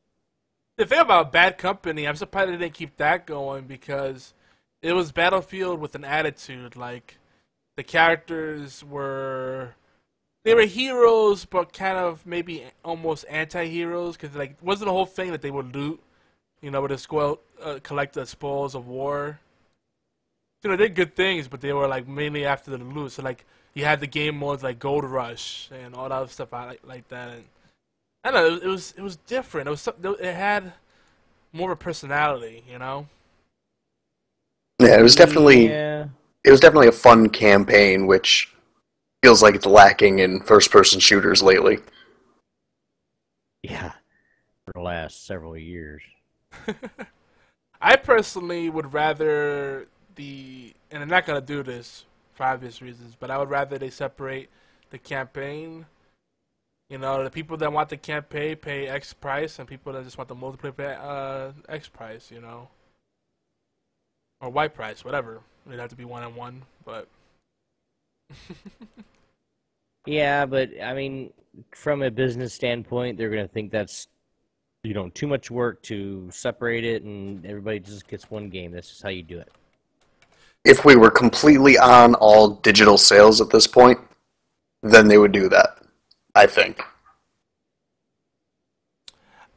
The thing about Bad Company, I'm surprised they didn't keep that going because it was Battlefield with an attitude. Like, the characters were heroes, but kind of maybe almost anti-heroes because like wasn't the whole thing that they would loot, with collect the spoils of war. They did good things, but they were like mainly after the loot. So like you had the game modes like Gold Rush and all that other stuff like that. And I don't know, it was different. It had more of a personality, Yeah, it was definitely a fun campaign, which feels like it's lacking in first-person shooters lately. Yeah, for the last several years. I personally would rather and I'm not gonna do this for obvious reasons, but I would rather they separate the campaign. The people that want the campaign pay X price, and people that just want the multiplayer pay X price, or Y price, whatever. It'd have to be 1-on-1, but. Yeah, but I mean, from a business standpoint, they're gonna think that's, too much work to separate it, and everybody just gets one game. That's just how you do it. If we were completely on all digital sales at this point, then they would do that. I think.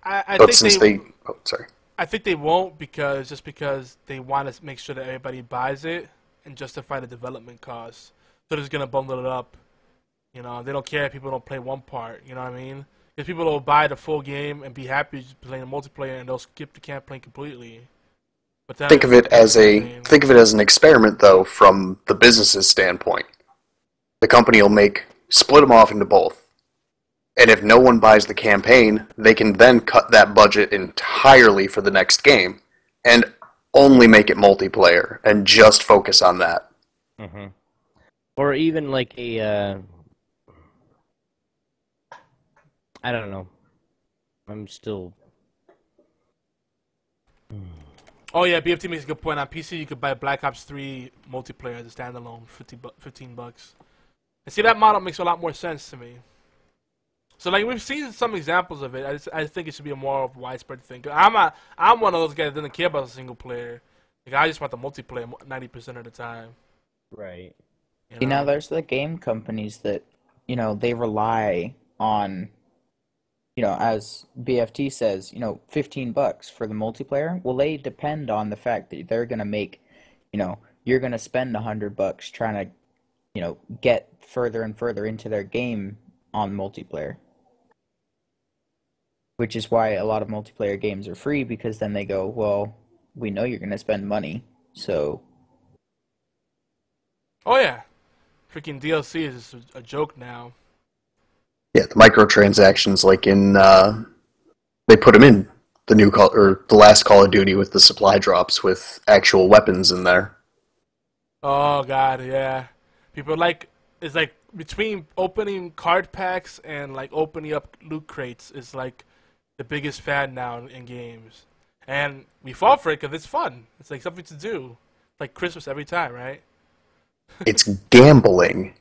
I but think since they. Oh, sorry. I think they won't because they want to make sure that everybody buys it and justify the development costs. So they're just gonna bundle it up. You know, they don't care if people don't play one part. You know what I mean? Because people will buy the full game and be happy just playing the multiplayer, and they'll skip the campaign completely. But then think of it as an experiment, though, from the business's standpoint. The company will split them off into both. And if no one buys the campaign, they can then cut that budget entirely for the next game and only make it multiplayer and just focus on that. Mm-hmm. Or even like a, I don't know. I'm still... Oh yeah, BFT makes a good point. On PC, you could buy Black Ops 3 multiplayer as a standalone, $15. And see, that model makes a lot more sense to me. So like we've seen some examples of it. I think it should be a more widespread thing. I'm one of those guys that doesn't care about the single player. Like I just want the multiplayer 90% of the time. Right. You know, there's the game companies that, you know, they rely on, you know, as BFT says, you know, $15 for the multiplayer. Well, they depend on the fact that they're gonna make, you know, you're gonna spend $100 trying to, you know, get further and further into their game on multiplayer. Which is why a lot of multiplayer games are free, because then they go, well, we know you're going to spend money, so... Oh yeah. Freaking DLC is just a joke now. Yeah, the microtransactions, like in... they put them in the last Call of Duty with the supply drops with actual weapons in there. Oh god, yeah. People like... It's like, between opening card packs and like opening up loot crates is like the biggest fad now in games, and we fall for it because it's fun. It's like something to do. It's like Christmas every time, right? It's gambling.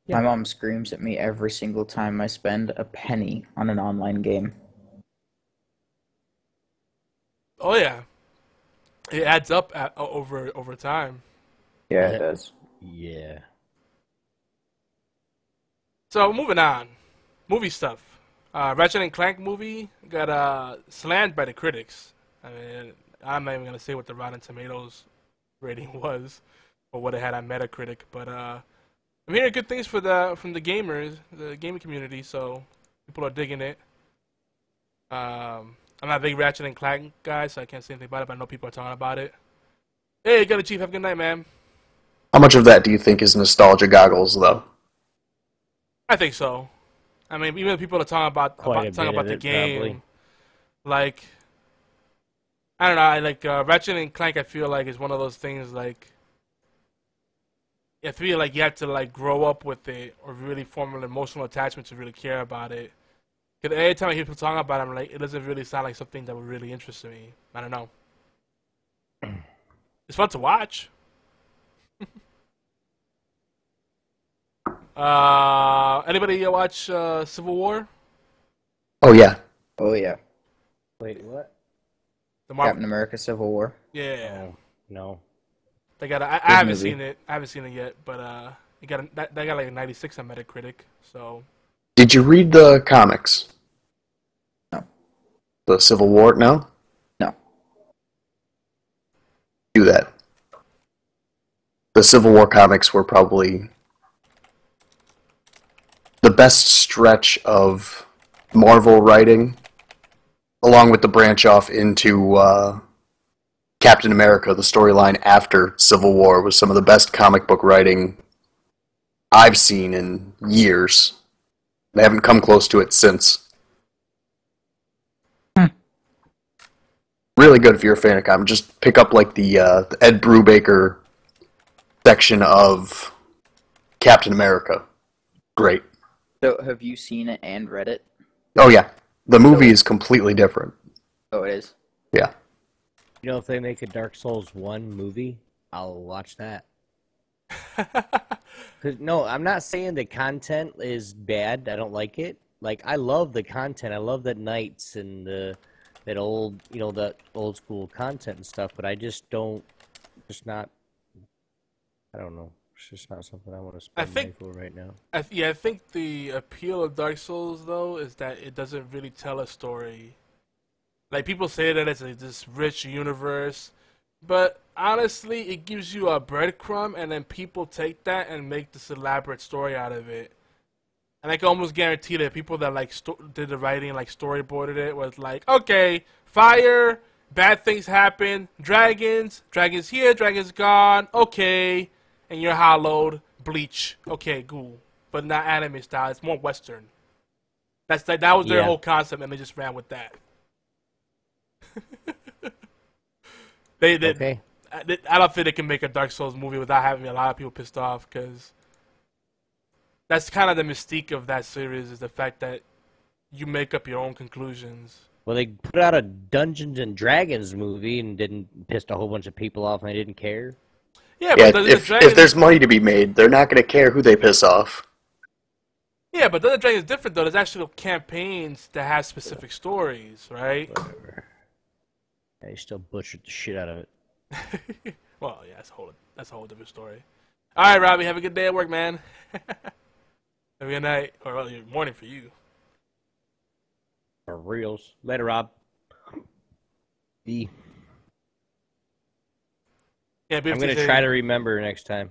My mom screams at me every single time I spend a penny on an online game. Oh yeah, it adds up over time. Yeah, it does. Yeah. So moving on, movie stuff. Ratchet and Clank movie got slammed by the critics. I mean, I'm not even gonna say what the Rotten Tomatoes rating was or what it had on Metacritic, but I'm hearing good things from the gamers, the gaming community. So people are digging it. I'm not a big Ratchet and Clank guy, so I can't say anything about it, but I know people are talking about it. Hey, got it, Chief. Have a good night, man. How much of that do you think is nostalgia goggles, though? I think so. I mean, even people are talking about the game, probably. like I don't know. I like Ratchet and Clank. I feel like is one of those things like I feel like you have to like grow up with it or really form an emotional attachment to really care about it. Because every time I hear people talking about it, I'm like, it doesn't really sound like something that would really interest me. I don't know. It's fun to watch. Anybody watch Civil War? Oh, yeah. Oh, yeah. Wait, what? The Captain America Civil War. Yeah. Oh, no. They got. I haven't seen it. I haven't seen it yet, but they got like a 96 on Metacritic. So. Did you read the comics? No. The Civil War? No? No. Do that. The Civil War comics were probably the best stretch of Marvel writing, along with the branch off into Captain America. The storyline after Civil War was some of the best comic book writing I've seen in years. They haven't come close to it since. Really good if you're a fan of comics. Just pick up like the Ed Brubaker section of Captain America. Great. So, have you seen it and read it? Oh yeah, the movie is completely different. Oh, it is? Yeah. You know, if they make a Dark Souls 1 movie, I'll watch that. 'Cause, no, I'm not saying the content is bad. I don't like it. Like, I love the content. I love the knights and that old, you know, the old school content and stuff. But I just don't. I don't know. It's just not something I want to spend money for right now. I think the appeal of Dark Souls though is that it doesn't really tell a story. Like, people say that it's this rich universe, but honestly, it gives you a breadcrumb, and then people take that and make this elaborate story out of it. And I can almost guarantee that people that like did the writing, like storyboarded it, was like, okay, fire, bad things happen, dragons here, dragons gone, okay, and you're hollowed, bleach, okay, cool, but not anime style. It's more Western. That was their whole concept, and they just ran with that. Okay. I don't think they can make a Dark Souls movie without having a lot of people pissed off, because that's kind of the mystique of that series, is the fact that you make up your own conclusions. Well, they put out a Dungeons and Dragons movie and didn't pissed a whole bunch of people off, and they didn't care. Yeah, Yeah, but if there's money to be made, they're not going to care who they piss off. Yeah, but Dungeons and Dragons is different, though. There's actual campaigns that have specific stories, right? Whatever. Yeah, you still butchered the shit out of it. Well, yeah, that's a whole different story. All right, Robbie, have a good day at work, man. Have a good night, or early morning for you. For reals. Later, Rob. B. Yeah, I'm going to try to remember next time.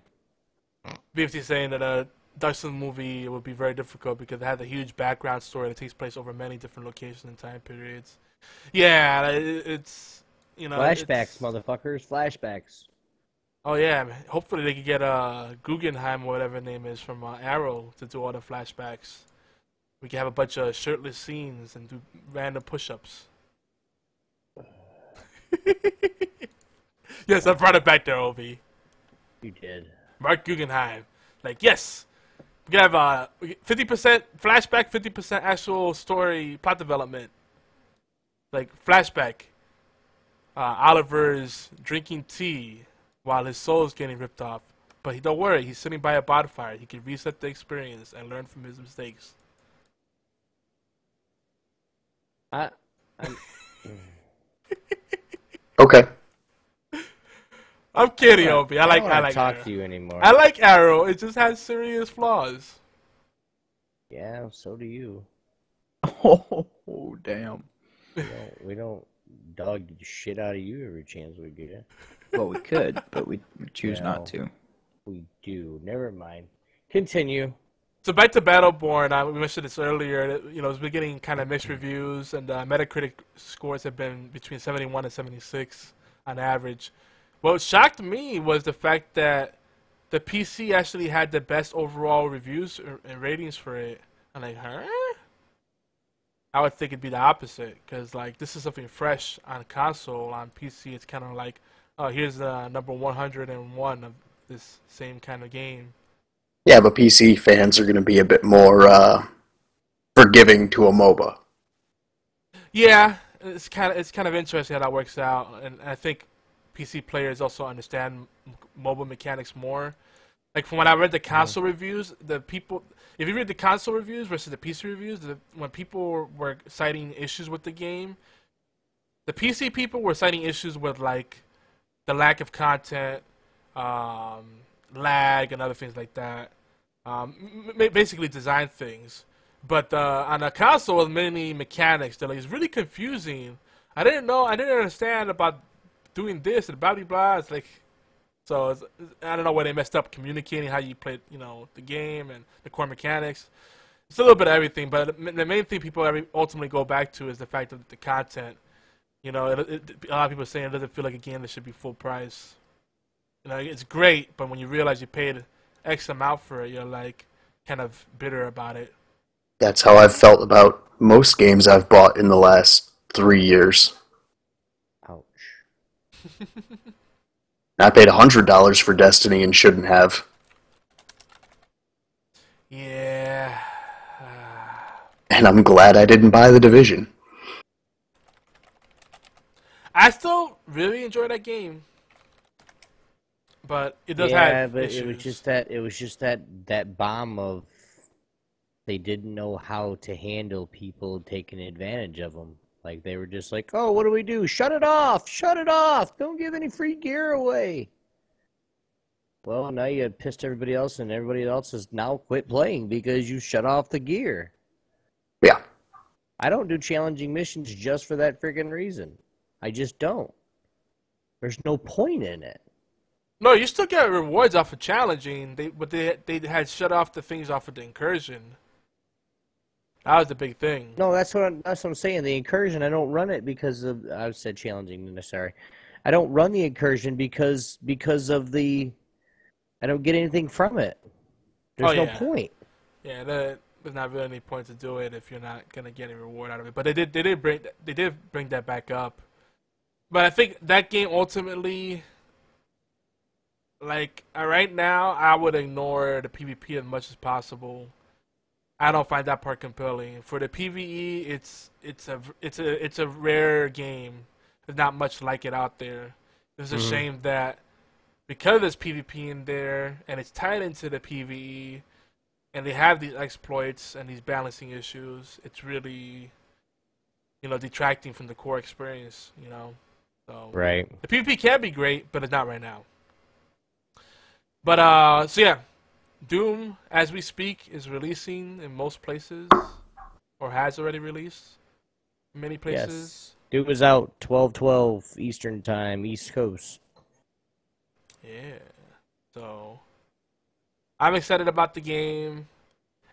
BFT's saying that a Dark Souls movie would be very difficult because it has a huge background story that takes place over many different locations and time periods. Yeah, it's, you know... Flashbacks, motherfuckers. Flashbacks. Oh, yeah, man. Hopefully they could get Guggenheim, or whatever his name is, from Arrow to do all the flashbacks. We can have a bunch of shirtless scenes and do random push-ups. Yes, I brought it back there, Obi. You did. Mark Guggenheim. Like, yes. We have 50% flashback, 50% actual story plot development. Like, flashback. Oliver's drinking tea while his soul is getting ripped off. But don't worry, he's sitting by a bonfire. He can reset the experience and learn from his mistakes. Okay. I'm kidding, Obi. I like talk Arrow. to you anymore. I like Arrow. It just has serious flaws. Yeah, so do you. Oh, damn. We don't dog the shit out of you every chance we get. Well, we could, but we choose No. not to. We do. Never mind. Continue. So back to Battleborn, we mentioned this earlier. You know, it's been getting kind of mixed reviews, and Metacritic scores have been between 71 and 76 on average. What shocked me was the fact that the PC actually had the best overall reviews and ratings for it. I'm like, huh? I would think it'd be the opposite, because like this is something fresh on console. On PC, it's kind of like, oh, here's the number 101 of this same kind of game. Yeah, but PC fans are going to be a bit more forgiving to a MOBA. Yeah, it's kind of interesting how that works out, and I think PC players also understand mobile mechanics more. Like from when I read the console reviews, if you read the console reviews versus the PC reviews, when people were citing issues with the game, the PC people were citing issues with like the lack of content, lag, and other things like that. Basically design things. But on a console with many mechanics, they're like, it's really confusing. I didn't understand about doing this and blah blah blah. It's like, so I don't know where they messed up communicating how you play, the game and the core mechanics. It's a little bit of everything, but the main thing people ultimately go back to is the fact of the content. A lot of people are saying it doesn't feel like a game that should be full price. It's great, but when you realize you paid X amount for it, you're like kind of bitter about it. That's how I've felt about most games I've bought in the last 3 years. Ouch. I paid $100 for Destiny and shouldn't have. Yeah. And I'm glad I didn't buy The Division. I still really enjoy that game, but it does have issues. It was just that bomb of they didn't know how to handle people taking advantage of them. Like they were just like, "Oh, what do we do? Shut it off! Shut it off! Don't give any free gear away." Well, now you pissed everybody else, and everybody else has now quit playing because you shut off the gear. Yeah. I don't do challenging missions just for that freaking reason. I just don't. There's no point in it. No, you still get rewards off of challenging. But they had shut off the things off of the incursion. That was the big thing. No, that's what I'm saying. The incursion, I don't run it because of. I said challenging. Sorry, I don't run the incursion because of the. I don't get anything from it. There's no point. Yeah, there's not really any point to do it if you're not gonna get any reward out of it. But they did bring that back up. But I think that game ultimately, like right now, I would ignore the PvP as much as possible. I don't find that part compelling. For the PvE, it's a rare game. There's not much like it out there. It's a shame that because there's PvP in there and it's tied into the PvE, and they have these exploits and these balancing issues, it's really, detracting from the core experience. So right. The PvP can be great, but it's not right now. But so yeah. Doom, as we speak, is releasing in most places, or has already released in many places. Yes. Doom is out 12/12 Eastern Time, East Coast. Yeah. So, I'm excited about the game,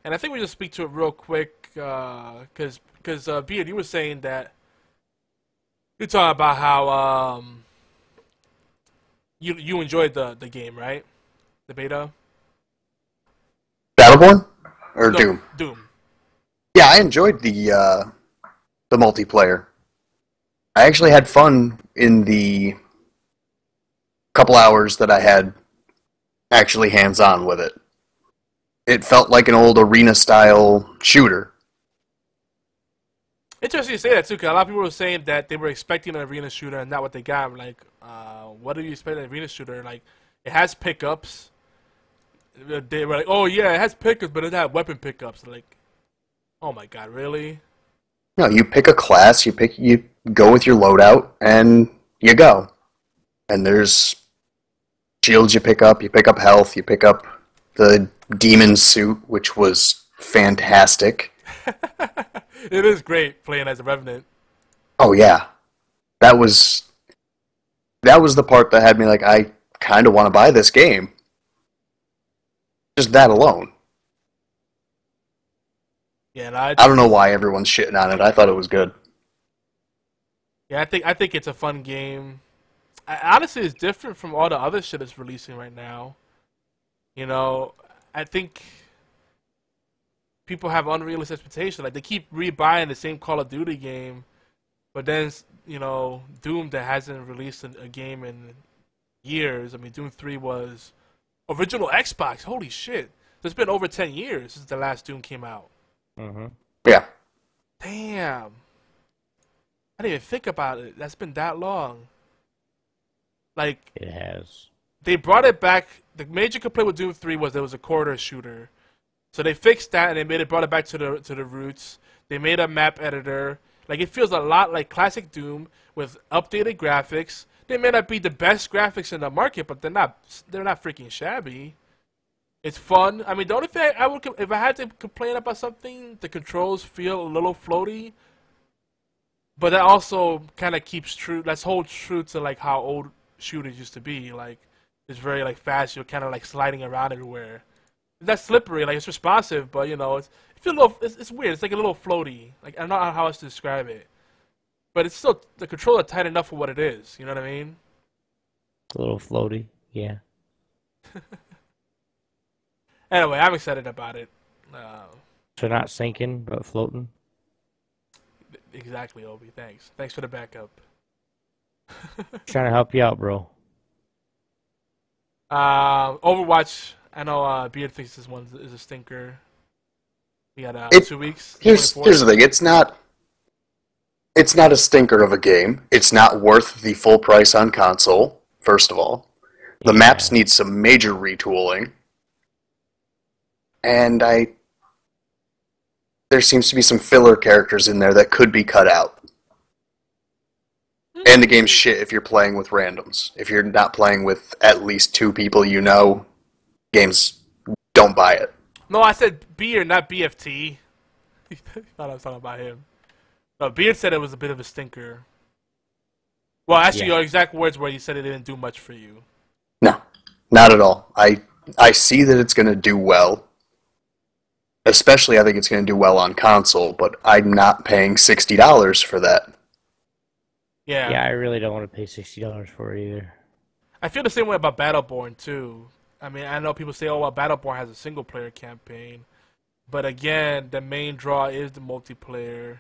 and I think we just speak to it real quick, because Beard, you were saying that you're talking about how you enjoyed the game, right? The beta. Battleborn? Or No, Doom? Doom. Yeah, I enjoyed the multiplayer. I actually had fun in the couple hours that I had actually hands-on with it. It felt like an old arena-style shooter. Interesting you say that too, because a lot of people were saying that they were expecting an arena shooter and not what they got. I'm like, what do you expect an arena shooter? Like, it has pickups. They were like, oh yeah, it has pickups, but it doesn't have weapon pickups. Like, oh my god, really? No, you pick a class, you go with your loadout, and you go. And there's shields you pick up health, you pick up the demon suit, which was fantastic. It is great playing as a Revenant. Oh yeah. That was the part that had me like, I kind of want to buy this game. Just that alone. Yeah, I don't know why everyone's shitting on it. I thought it was good. Yeah, I think it's a fun game. Honestly, it's different from all the other shit it's releasing right now. I think people have unrealistic expectations. Like, they keep rebuying the same Call of Duty game, but then, Doom that hasn't released a game in years. I mean, Doom 3 was original Xbox. Holy shit. So it's been over 10 years since the last Doom came out. Mm-hmm. Yeah. Damn. I didn't even think about it. That's been that long. Like, It has. they brought it back. The major complaint with Doom 3 was there was a corridor shooter. So they fixed that and they brought it back to the roots. They made a map editor. Like, it feels a lot like classic Doom with updated graphics. They may not be the best graphics in the market, but they're not freaking shabby. It's fun. I mean, the only thing if I had to complain about something, the controls feel a little floaty. But that also kind of keeps true. That's whole true to like how old shooters used to be. Like, it's very like fast. You're kind of like sliding around everywhere. That's slippery. Like, it's responsive, but it feels a little. It's weird. It's like a little floaty. Like, I don't know how else to describe it. But it's still, the controls are tight enough for what it is. You know what I mean? A little floaty, yeah. Anyway, I'm excited about it. So not sinking, but floating. Exactly, Obi. Thanks. Thanks for the backup. Trying to help you out, bro. Overwatch. I know Beard thinks this one is a stinker. We got 2 weeks. Here's the thing. It's not a stinker of a game. It's not worth the full price on console, first of all. The maps need some major retooling. And there seems to be some filler characters in there that could be cut out. And the game's shit if you're playing with randoms. If you're not playing with at least 2 people games, don't buy it. No, I said Beard, not BFT. Thought I was talking about him. Beard said it was a bit of a stinker. Well, actually, Yeah. your exact words were you said it didn't do much for you. No, not at all. I see that it's going to do well. Especially, I think it's going to do well on console, but I'm not paying $60 for that. Yeah. Yeah, I really don't want to pay $60 for it either. I feel the same way about Battleborn too. I mean, I know people say, "Oh, well, Battleborn has a single-player campaign," but again, the main draw is the multiplayer,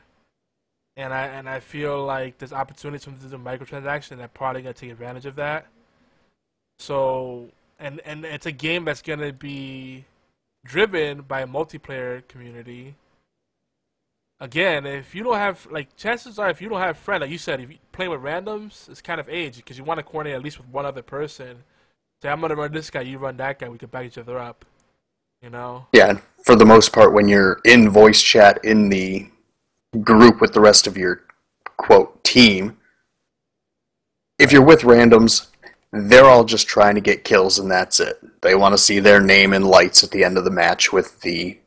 and I feel like there's opportunities for them to do microtransactions, and they're probably gonna take advantage of that. So, and it's a game that's gonna be driven by a multiplayer community. Again, if you don't have, like, chances are if you don't have friends, like you said, if you play with randoms, it's kind of age because you want to coordinate at least with one other person. Say, I'm gonna run this guy, you run that guy, we can back each other up. You know? Yeah, and for the most part, when you're in voice chat in the group with the rest of your, quote, team, if you're with randoms, they're all just trying to get kills and that's it. They want to see their name in lights at the end of the match with the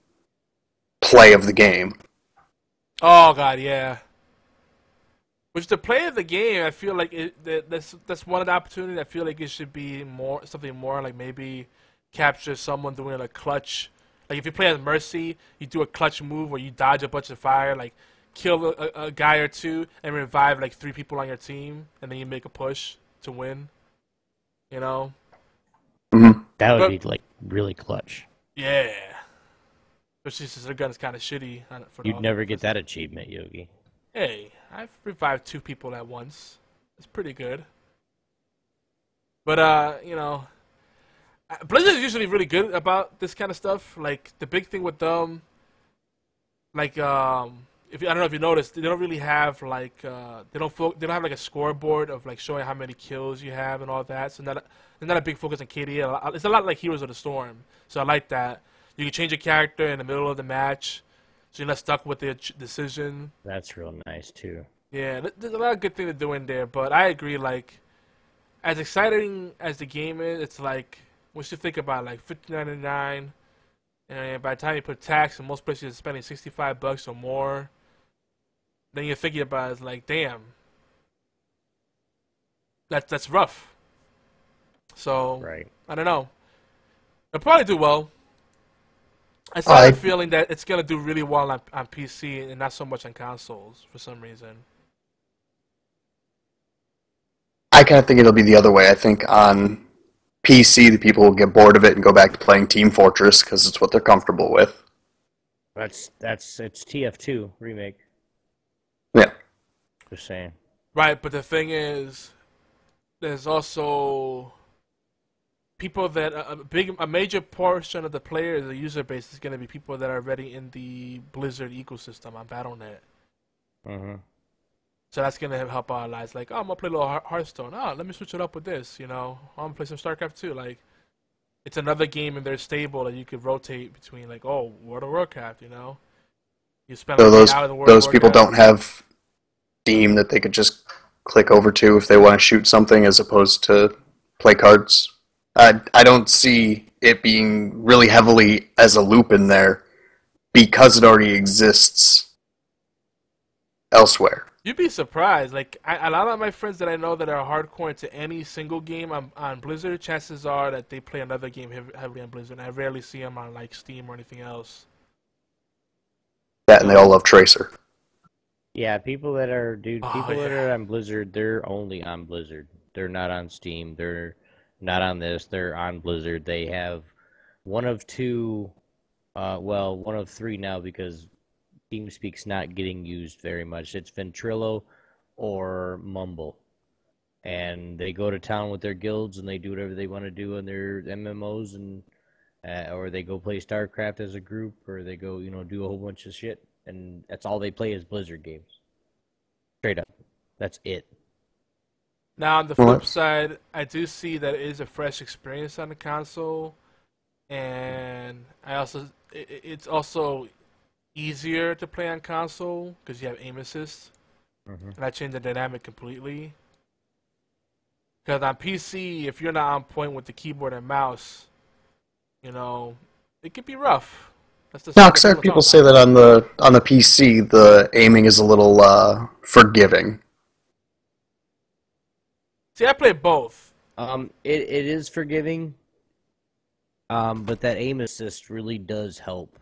play of the game. Oh god, yeah. Which the play of the game, I feel like that's one of the opportunities. I feel like it should be something more like maybe capture someone doing a clutch. Like if you play as Mercy, you do a clutch move where you dodge a bunch of fire, like kill a guy or two and revive like 3 people on your team, and then you make a push to win. You know? Mm-hmm. That would be like really clutch. Yeah. Especially since their gun is kind of shitty. You'd never get that achievement, Yogi. Hey, I've revived 2 people at once. It's pretty good. But, you know, Blizzard is usually really good about this kind of stuff. Like, the big thing with them, like, I don't know if you noticed, they don't really have, like, they don't have, like, a scoreboard of, like, showing how many kills you have and all that. So they're not a big focus on KD. It's a lot like Heroes of the Storm. So I like that. You can change your character in the middle of the match, so you're not stuck with the decision. That's real nice, too. Yeah, there's a lot of good things to do in there, but I agree, like, as exciting as the game is, it's like, once you think about, like, $59.99, and by the time you put tax, in most places you're spending $65 or more, then you're thinking about it, it's like, damn, that's rough. So, right. I don't know. It'll probably do well. I still have a feeling that it's going to do really well on PC and not so much on consoles for some reason. I kind of think it'll be the other way. I think on PC, the people will get bored of it and go back to playing Team Fortress because it's what they're comfortable with. It's TF2 remake. Yeah. Just saying. Right, but the thing is, there's also people that a major portion of the players, the user base, is going to be people that are already in the Blizzard ecosystem on BattleNet. Mm-hmm. So that's going to help our lives. Like, oh, I'm going to play a little Hearthstone. Oh, let me switch it up with this, you know. I'm going to play some StarCraft 2. Like, it's another game in their stable that you could rotate between, like, oh, World of Warcraft, you know. You spend So like an hour in the World of those people Warcraft. don't have Steam that they could just click over to if they want to shoot something as opposed to play cards. I don't see it being really heavily as a loop in there because it already exists elsewhere. You'd be surprised. Like, a lot of my friends that I know that are hardcore into any single game on Blizzard, chances are that they play another game heavily on Blizzard. And I rarely see them on, like, Steam or anything else. Yeah, and they all love Tracer. Yeah, people that are Oh, that are on Blizzard, they're only on Blizzard. They're not on Steam. They're not on this. They're on Blizzard. They have one of 2, one of 3 now because TeamSpeak's not getting used very much. It's Ventrilo or Mumble. And they go to town with their guilds and they do whatever they want to do in their MMOs, and or they go play StarCraft as a group, or they go, do a whole bunch of shit. And that's all they play is Blizzard games. Straight up. That's it. Now, on the flip side, I do see that it is a fresh experience on the console. And it's also easier to play on console because you have aim assist. Mm-hmm. And that changed the dynamic completely. Because on PC, if you're not on point with the keyboard and mouse, it could be rough. That's the No, stuff because I heard don't people talk say about. that on the PC, the aiming is a little forgiving. See, I play both. It is forgiving. But that aim assist really does help.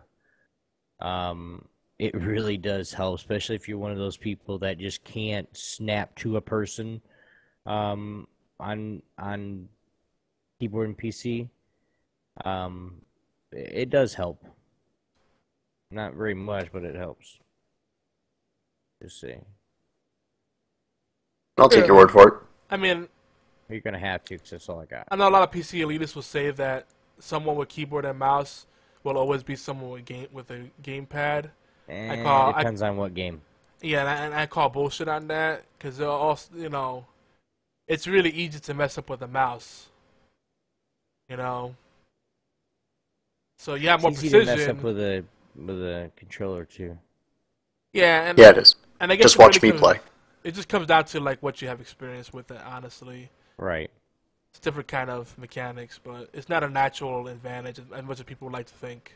It really does help, especially if you're one of those people that just can't snap to a person, on keyboard and PC. It does help. Not very much, but it helps. Just saying. I'll take your Yeah. word for it. I mean, You're gonna have to, 'cause that's all I got. I know a lot of PC elitists will say that someone with keyboard and mouse will always be someone with a gamepad. Depends on what game. Yeah, and I call bullshit on that because also, it's really easy to mess up with a mouse. So you have more It's easy precision. to mess up with a controller too. Yeah, Yeah, it is. and I guess Just it watch really me comes- play. It just comes down to like what you have experience with it. Honestly, Right. it's different kind of mechanics, but it's not a natural advantage as much as people would like to think.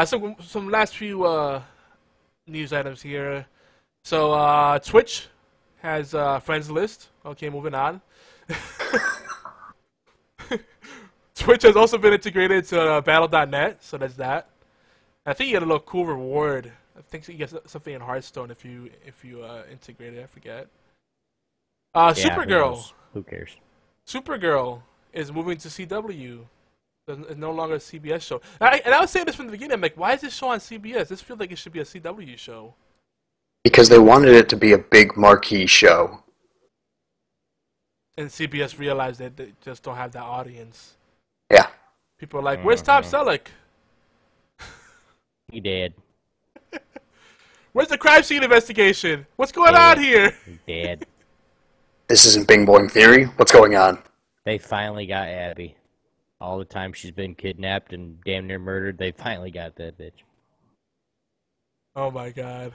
Some last few news items here. So Twitch has a friends list. Okay, moving on. Twitch has also been integrated to Battle.net, so there's that. I think you get a little cool reward. I think you get something in Hearthstone if you integrate it. I forget. Yeah, Supergirl. Who cares? Supergirl is moving to CW. It's no longer a CBS show. And I was saying this from the beginning. I'm like, why is this show on CBS? This feels like it should be a CW show. Because they wanted it to be a big marquee show. And CBS realized that they just don't have that audience. Yeah. People are like, where's Tom Selleck? He did. Where's the crime scene investigation? What's going on here? He did. This isn't Bing Boing Theory. What's going on? They finally got Abby. All the time she's been kidnapped and damn near murdered, they finally got that bitch. Oh my god.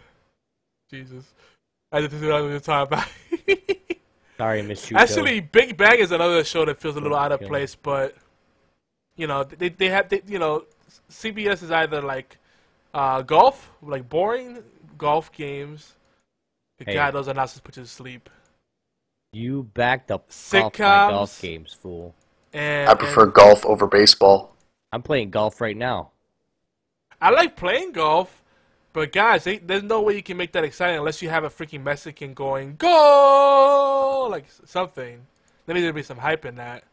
Jesus. I didn't know what I was talking about. Sorry, Miss Chucho. Actually, Big Bang is another show that feels a little out of Kill place, but they have CBS is either like golf, like boring golf games. Hey. God, those announcers put you to sleep. You backed up Sitcoms. golf games, fool. And I prefer golf over baseball. I'm playing golf right now. I like playing golf, but guys, there's no way you can make that exciting unless you have a freaking Mexican going go like something. There needs to be some hype in that.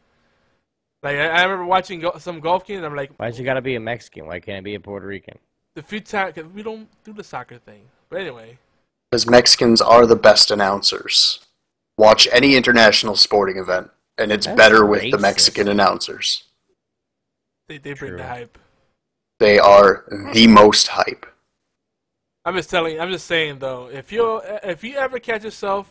Like I remember watching some golf games. And I'm like, Why's it gotta be a Mexican? Why can't it be a Puerto Rican? the few times cause we don't do the soccer thing. But anyway, Because Mexicans are the best announcers. Watch any international sporting event, and it's That's better with the racist. Mexican announcers. they bring True. the hype. They are the most hype. I'm just saying though, if you ever catch yourself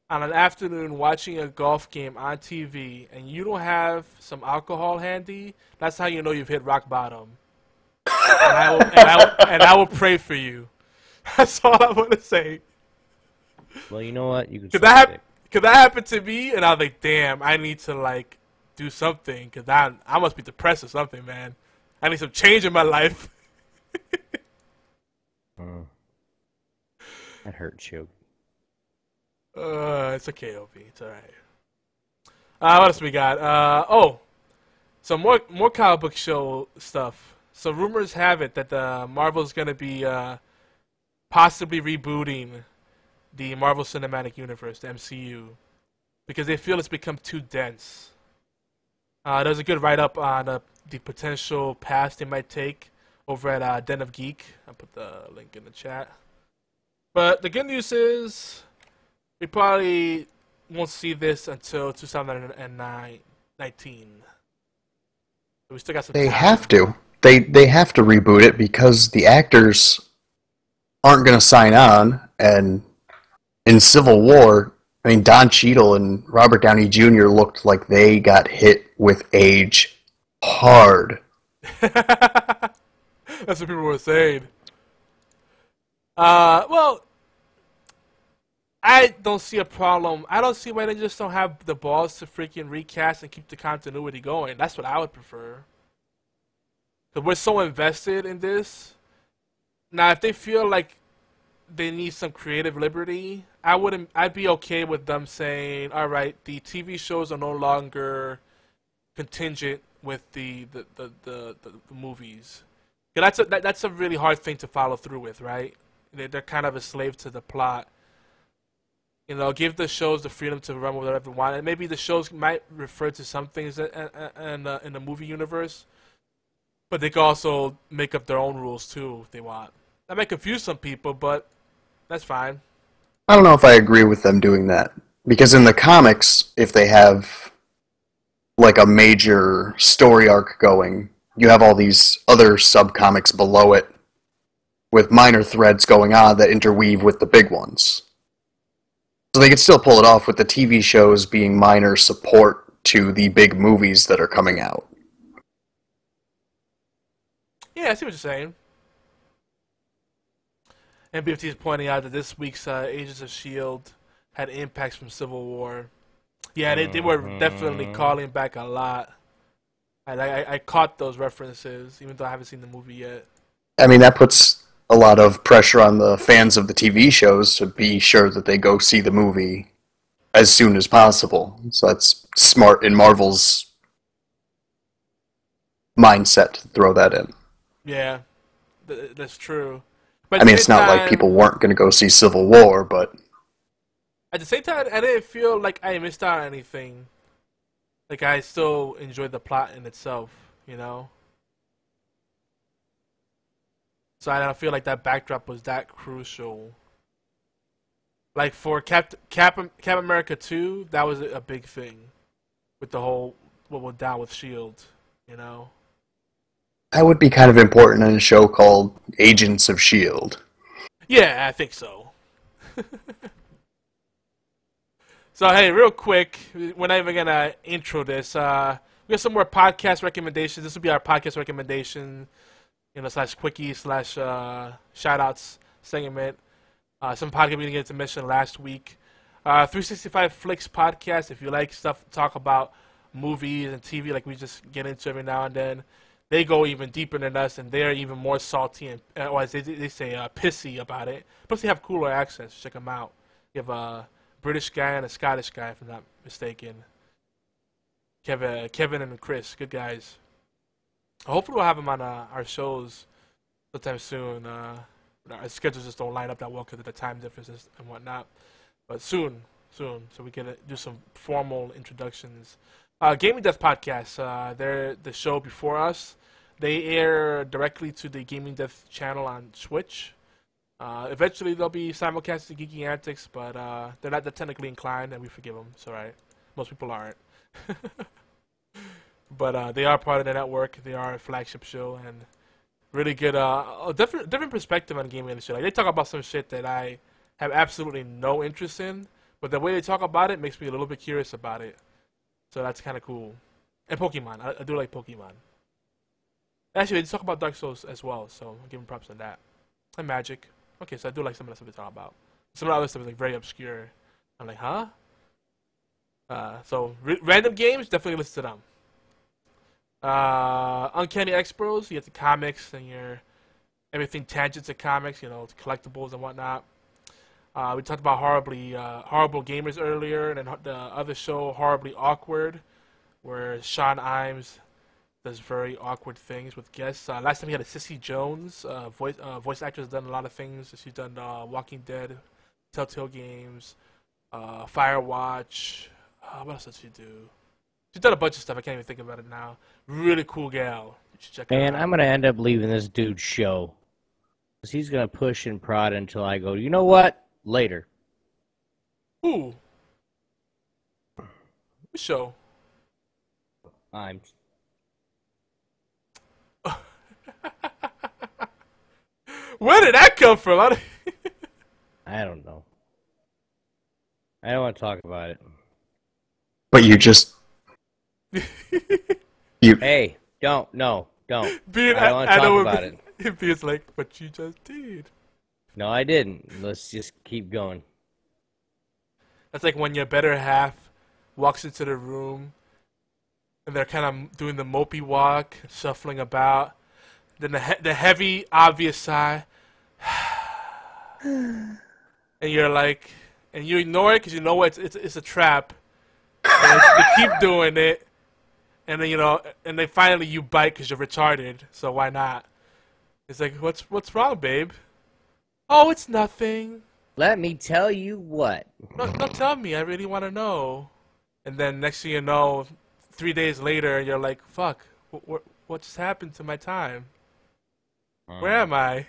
on an afternoon watching a golf game on TV and you don't have some alcohol handy, that's how you know you've hit rock bottom. And I will pray for you. That's all I want to say. Well, you know what? You can. Cause that happened to me, and I was like, damn, I need to like do something, cause I must be depressed or something, man. I need some change in my life. That hurts you. It's okay, Opie. It's all right. What else we got? Some more comic book show stuff. So rumors have it that Marvel's gonna be possibly rebooting the Marvel Cinematic Universe, the MCU, because they feel it's become too dense. There's a good write-up on the potential paths they might take over at Den of Geek. I'll put the link in the chat. But the good news is we probably won't see this until 2019. We still got some They time. have to. They have to reboot it because the actors aren't going to sign on. And in Civil War, I mean, Don Cheadle and Robert Downey Jr. looked like they got hit with age hard. That's what people were saying. Well, I don't see a problem. I don't see why they just don't have the balls to freaking recast and keep the continuity going. That's what I would prefer. Because we're so invested in this. Now, if they feel like they need some creative liberty, I'd be okay with them saying, all right, the TV shows are no longer contingent with the movies. That's a really hard thing to follow through with, right? They're kind of a slave to the plot. You know, give the shows the freedom to run with whatever they want, and maybe the shows might refer to some things in the movie universe, but they can also make up their own rules too if they want. That might confuse some people, but that's fine. I don't know if I agree with them doing that. Because in the comics, if they have like a major story arc going, you have all these other sub-comics below it with minor threads going on that interweave with the big ones. So they could still pull it off with the TV shows being minor support to the big movies that are coming out. Yeah, I see what you're saying. And BFT is pointing out that this week's Agents of S.H.I.E.L.D. had impacts from Civil War. Yeah, they were definitely calling back a lot. I caught those references, even though I haven't seen the movie yet. I mean, that puts a lot of pressure on the fans of the TV shows to be sure that they go see the movie as soon as possible. So that's smart in Marvel's mindset to throw that in. Yeah, that's true. But I mean, it's not like people weren't going to go see Civil War, but... At the same time, I didn't feel like I missed out on anything. Like, I still enjoyed the plot in itself, you know? So I don't feel like that backdrop was that crucial. Like, for Cap America 2, that was a big thing. With the whole, what went down with S.H.I.E.L.D., you know? That would be kind of important in a show called Agents of S.H.I.E.L.D. Yeah, I think so. So, hey, real quick, we're not even going to intro this. We got some more podcast recommendations. This will be our podcast recommendation, / quickie / shout-outs segment. Some podcast we didn't get to mention last week. 365 Flicks podcast, if you like stuff to talk about movies and TV like we just get into every now and then. They go even deeper than us, and they're even more salty and, or as they say, pissy about it. Plus, they have cooler accents. Check them out. You have a British guy and a Scottish guy, if I'm not mistaken. Kevin and Chris, good guys. Hopefully, we'll have them on our shows sometime soon. Our schedules just don't line up that well because of the time differences and whatnot. But soon, so we can do some formal introductions. Gaming Death Podcast, they're the show before us. They air directly to the Gaming Death channel on Twitch. Eventually, they'll be simulcast to Geeky Antics, but they're not that technically inclined, and we forgive them. It's all right. Most people aren't. But they are part of the network. They are a flagship show, and really good, a different perspective on gaming industry. Like, they talk about some shit that I have absolutely no interest in, but the way they talk about it makes me a little bit curious about it. So that's kind of cool. And Pokemon. I do like Pokemon. Actually, they talk about Dark Souls as well, so I'll give them props on that. And Magic. Okay, so I do like some of the stuff they talk about. Some of the other stuff is like very obscure. I'm like, huh? So random games, definitely listen to them. Uncanny Expos, you get the comics and your everything tangents to comics, collectibles and whatnot. We talked about horrible gamers earlier, and then the other show, Horribly Awkward, where Sean Imes does very awkward things with guests. Last time we had a Sissy Jones, voice actress, has done a lot of things. She's done Walking Dead, Telltale Games, Firewatch. What else does she do? She's done a bunch of stuff. I can't even think about it now. Really cool gal. You should check her out. I'm gonna end up leaving this dude's show, 'cause he's gonna push and prod until I go, you know what? Later. Who? Which show? I'm. Where did that come from? I don't know. I don't want to talk about it. But you just... Hey, don't. No, don't. I don't want to talk about it. It feels like, but you just did. No, I didn't. Let's just keep going. That's like when your better half walks into the room and they're kind of doing the mopey walk, shuffling about. Then the heavy, obvious sigh. And you're like, and you ignore it because you know it's a trap. And you keep doing it, and then and then finally you bite because you're retarded. So why not? It's like, what's wrong, babe? Oh, it's nothing. Let me tell you what. No, tell me. I really want to know. And then next thing you know, 3 days later, you're like, fuck, what just happened to my time? Where am I?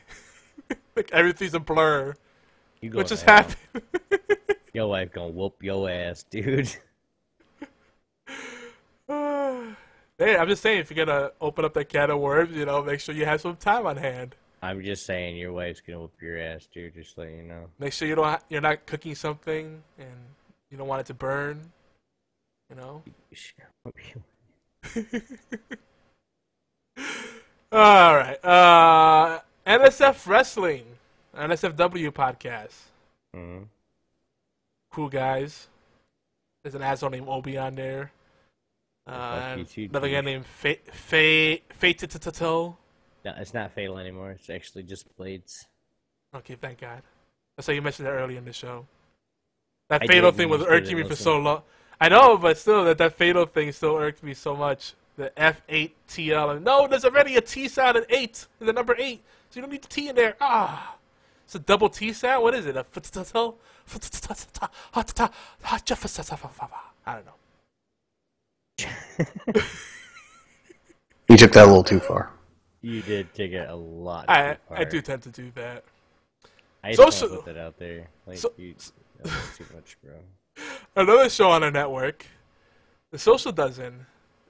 Like everything's a blur. What just happened? Your wife gonna whoop your ass, dude. Hey, I'm just saying, if you're gonna open up that can of worms, make sure you have some time on hand. I'm just saying, your wife's gonna whoop your ass, dude. Just let you know. Make sure you're not cooking something and you don't want it to burn. All right. NSF Wrestling, NSFW podcast. Mm-hmm. Cool guys. There's an asshole named Obi on there. Another guy named Fate. No, it's not Fatal anymore. It's actually just Blades. Okay, thank God. That's how you mentioned it earlier in the show. That Fatal thing was irking me for so long. I know, but still, that Fatal thing still irked me so much. The F8TL. And no, there's already a T sound in 8, in the number 8. So you don't need the T in there. It's a double T sound? What is it? I don't know. You took that a little too far. You did take it a lot too far. I do tend to do that. I just want to put that out there. Like, that's too much, bro. Another show on our network, The Social Dozen.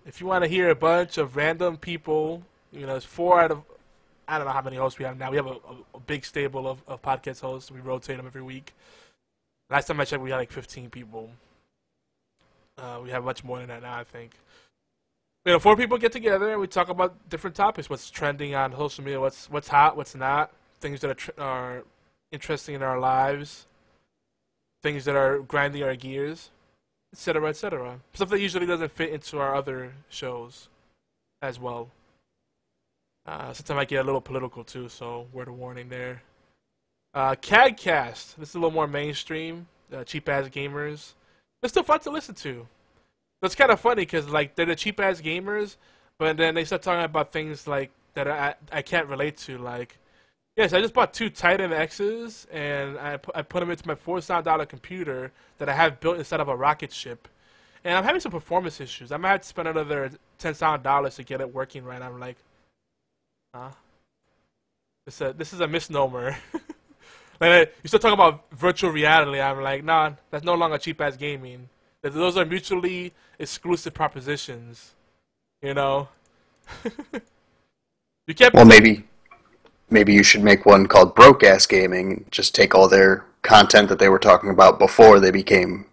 If you want to hear a bunch of random people, it's 4 out of, I don't know how many hosts we have now. We have a big stable of podcast hosts. We rotate them every week. Last time I checked, we had like 15 people. We have much more than that now, I think. 4 people get together and we talk about different topics. What's trending on social media? What's hot? What's not? Things that are interesting in our lives. Things that are grinding our gears, etc., etc. Stuff that usually doesn't fit into our other shows, as well. Sometimes I get a little political too, so word of warning there. CADcast. This is a little more mainstream. Cheap ass gamers. It's still fun to listen to. It's kind of funny because they're the cheap ass gamers, but then they start talking about things like that I can't relate to. Like, yes, I just bought 2 Titan X's and I put them into my $4,000 computer that I have built inside of a rocket ship, and I'm having some performance issues. I might have to spend another $10,000 to get it working right. I'm like, huh? This is a misnomer. Like, you start talking about virtual reality. I'm like, nah, that's no longer cheap ass gaming. Those are mutually exclusive propositions. You can't. Well, maybe you should make one called Broke Ass Gaming. Just take all their content that they were talking about before they became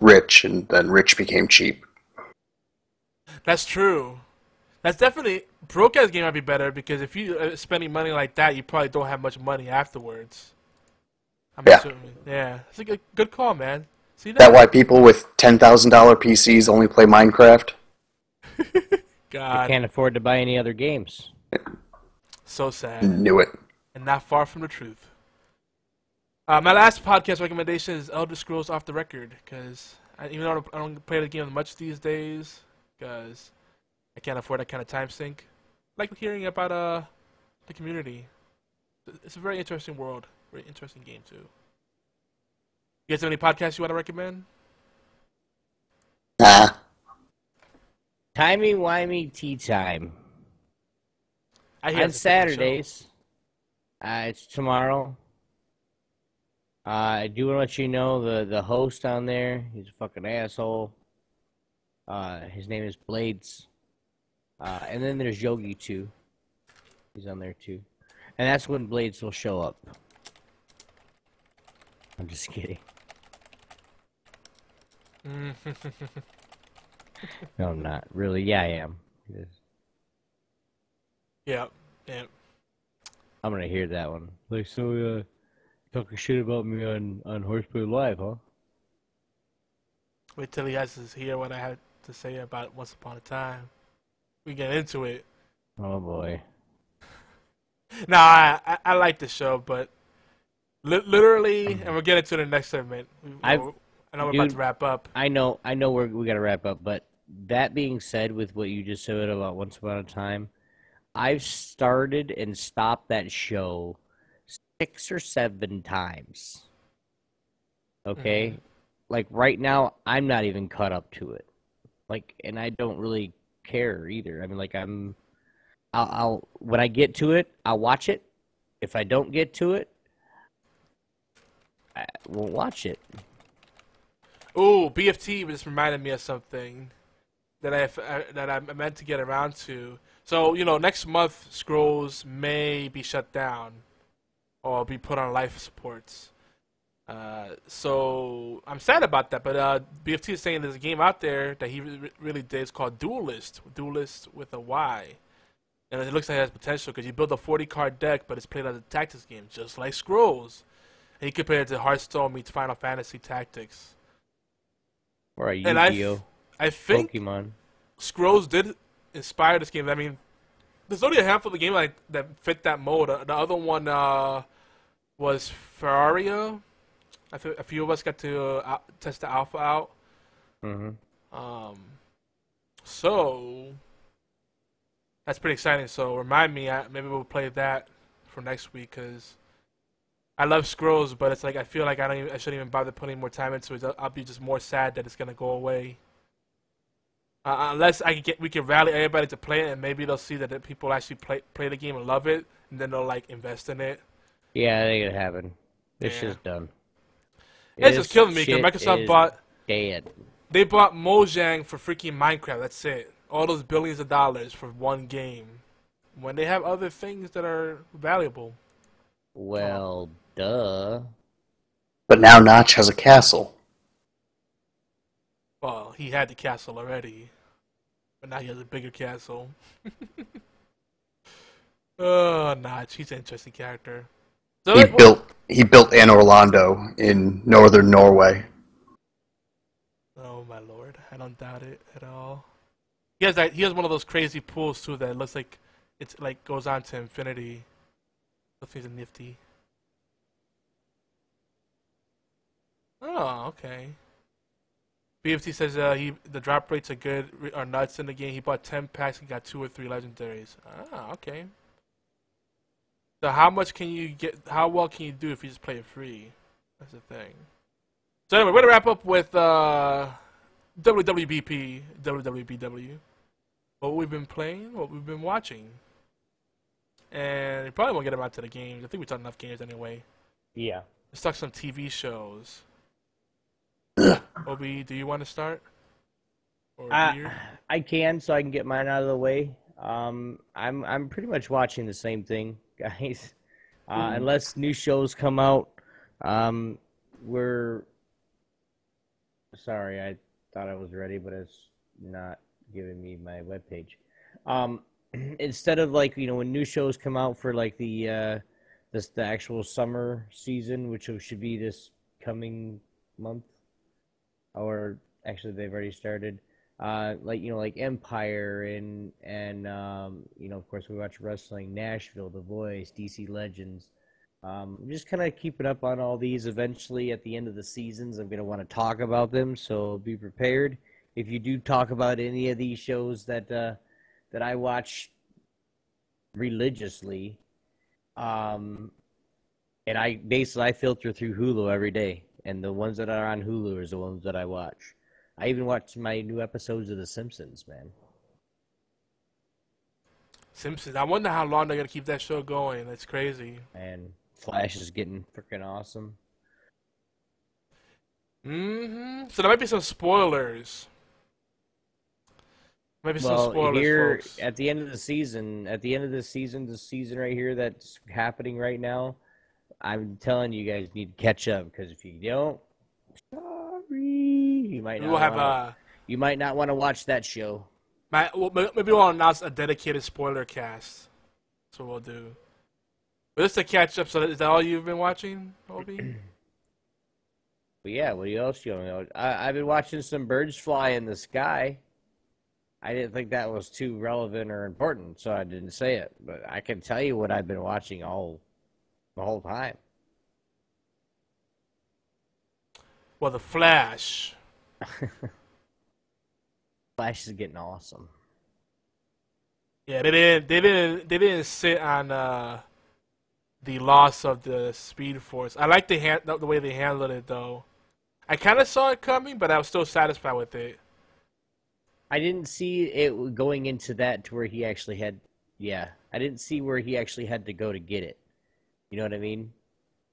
rich, and then rich became cheap. That's true. That's definitely Broke Ass Game might be better because if you are spending money like that, you probably don't have much money afterwards. I'm assuming. Yeah, it's a good call, man. See that? That why people with $10,000 PCs only play Minecraft? God. They can't afford to buy any other games. So sad. Knew it. And not far from the truth. My last podcast recommendation is Elder Scrolls Off the Record, because even though I don't play the game much these days, because I can't afford that kind of time sink, I like hearing about the community. It's a very interesting world, very interesting game too. You guys have any podcasts you want to recommend? Nah. Timey-wimey tea time. On Saturdays. It's tomorrow. I do want to let you know the host on there. He's a fucking asshole. His name is Blades. And then there's Yogi too. He's on there too. And that's when Blades will show up. I'm just kidding. No, I'm not. Really? Yeah, I am. Yeah. I'm gonna hear that one. Like, so, talking shit about me on HorsePLAY Live, huh? Wait till he has to hear what I had to say about Once Upon a Time. We get into it. Oh boy. Nah, I like the show, but literally, and we'll get into the next segment. I know we're about to wrap up. I know we got to wrap up, but that being said, with what you just said about Once Upon a Time, I've started and stopped that show 6 or 7 times. Okay? Like, right now, I'm not even caught up to it. Like, and I don't really care either. I mean, like, I'll when I get to it, I'll watch it. If I don't get to it, I won't watch it. Ooh, BFT just reminded me of something that I meant to get around to. So, next month, Scrolls may be shut down or be put on life supports. So I'm sad about that, but BFT is saying there's a game out there that he really did. It's called Duelist with a Y. And it looks like it has potential because you build a 40-card deck, but it's played as a tactics game, just like Scrolls. And he compared it to Hearthstone meets Final Fantasy Tactics. Or a Yu-Gi-Oh! I think Pokemon. Scrolls did inspire this game. I mean, there's only a handful of games that fit that mold. The other one was Ferraria. A few of us got to test the alpha out. So that's pretty exciting. So remind me, maybe we'll play that for next week because I love Scrolls, but it's like I feel like I shouldn't even bother putting more time into it. I'll be just more sad that it's gonna go away. Unless we can rally everybody to play it, and maybe they'll see that people actually play the game and love it, and then they'll like invest in it. Yeah, that ain't gonna happen. This shit's done. It's just killing me because Microsoft bought. Dead. They bought Mojang for freaking Minecraft. That's it. All those billions of dollars for one game, when they have other things that are valuable. Well, duh. But now Notch has a castle. Well, he had the castle already, but now he has a bigger castle. Oh, Notch, he's an interesting character. So He built Anne Orlando in northern Norway. Oh my lord, I don't doubt it at all. He has one of those crazy pools too that looks like it's like goes on to infinity. Those things are nifty. Oh, okay. BFT says the drop rates are nuts in the game. He bought 10 packs and got 2 or 3 legendaries. Ah, okay. So how much can you get? How well can you do if you just play it free? That's the thing. So anyway, we're gonna wrap up with WWBP. What we've been playing, what we've been watching, and we probably won't get around to the games. I think we talked enough games anyway. Yeah. Let's talk some TV shows. Obi, do you want to start? Or I can, so I can get mine out of the way. I'm pretty much watching the same thing, guys. Unless new shows come out, we're sorry. I thought I was ready, but it's not giving me my webpage. Instead of like when new shows come out for like the actual summer season, which should be this coming month, or actually they've already started. Like Empire and of course we watch wrestling, Nashville, The Voice, DC Legends. Just kind of keeping up on all these. Eventually, at the end of the seasons, I'm gonna want to talk about them, so be prepared. If you do talk about any of these shows that I watch religiously, and I filter through Hulu every day, and the ones that are on Hulu is the ones that I watch. I even watched my new episodes of The Simpsons, man. Simpsons. I wonder how long they're gonna keep that show going. That's crazy. And Flash is getting freaking awesome. So there might be some spoilers. Some spoilers, here folks. at the end of the season, the season right here that's happening right now, I'm telling you guys need to catch up, because if you don't, sorry, you might not want to watch that show. Maybe we'll announce a dedicated spoiler cast. That's what we'll do. But just to catch up, so is that all you've been watching, Obi? But yeah, what else you know? I've been watching some birds fly in the sky. I didn't think that was too relevant or important, so I didn't say it. But I can tell you what I've been watching the whole time. Well, the Flash. Flash is getting awesome. Yeah, they didn't sit on the loss of the Speed Force. I like the way they handled it though. I kind of saw it coming, but I was still satisfied with it. I didn't see it going into that to where he actually had. Yeah, I didn't see where he actually had to go to get it. You know what I mean?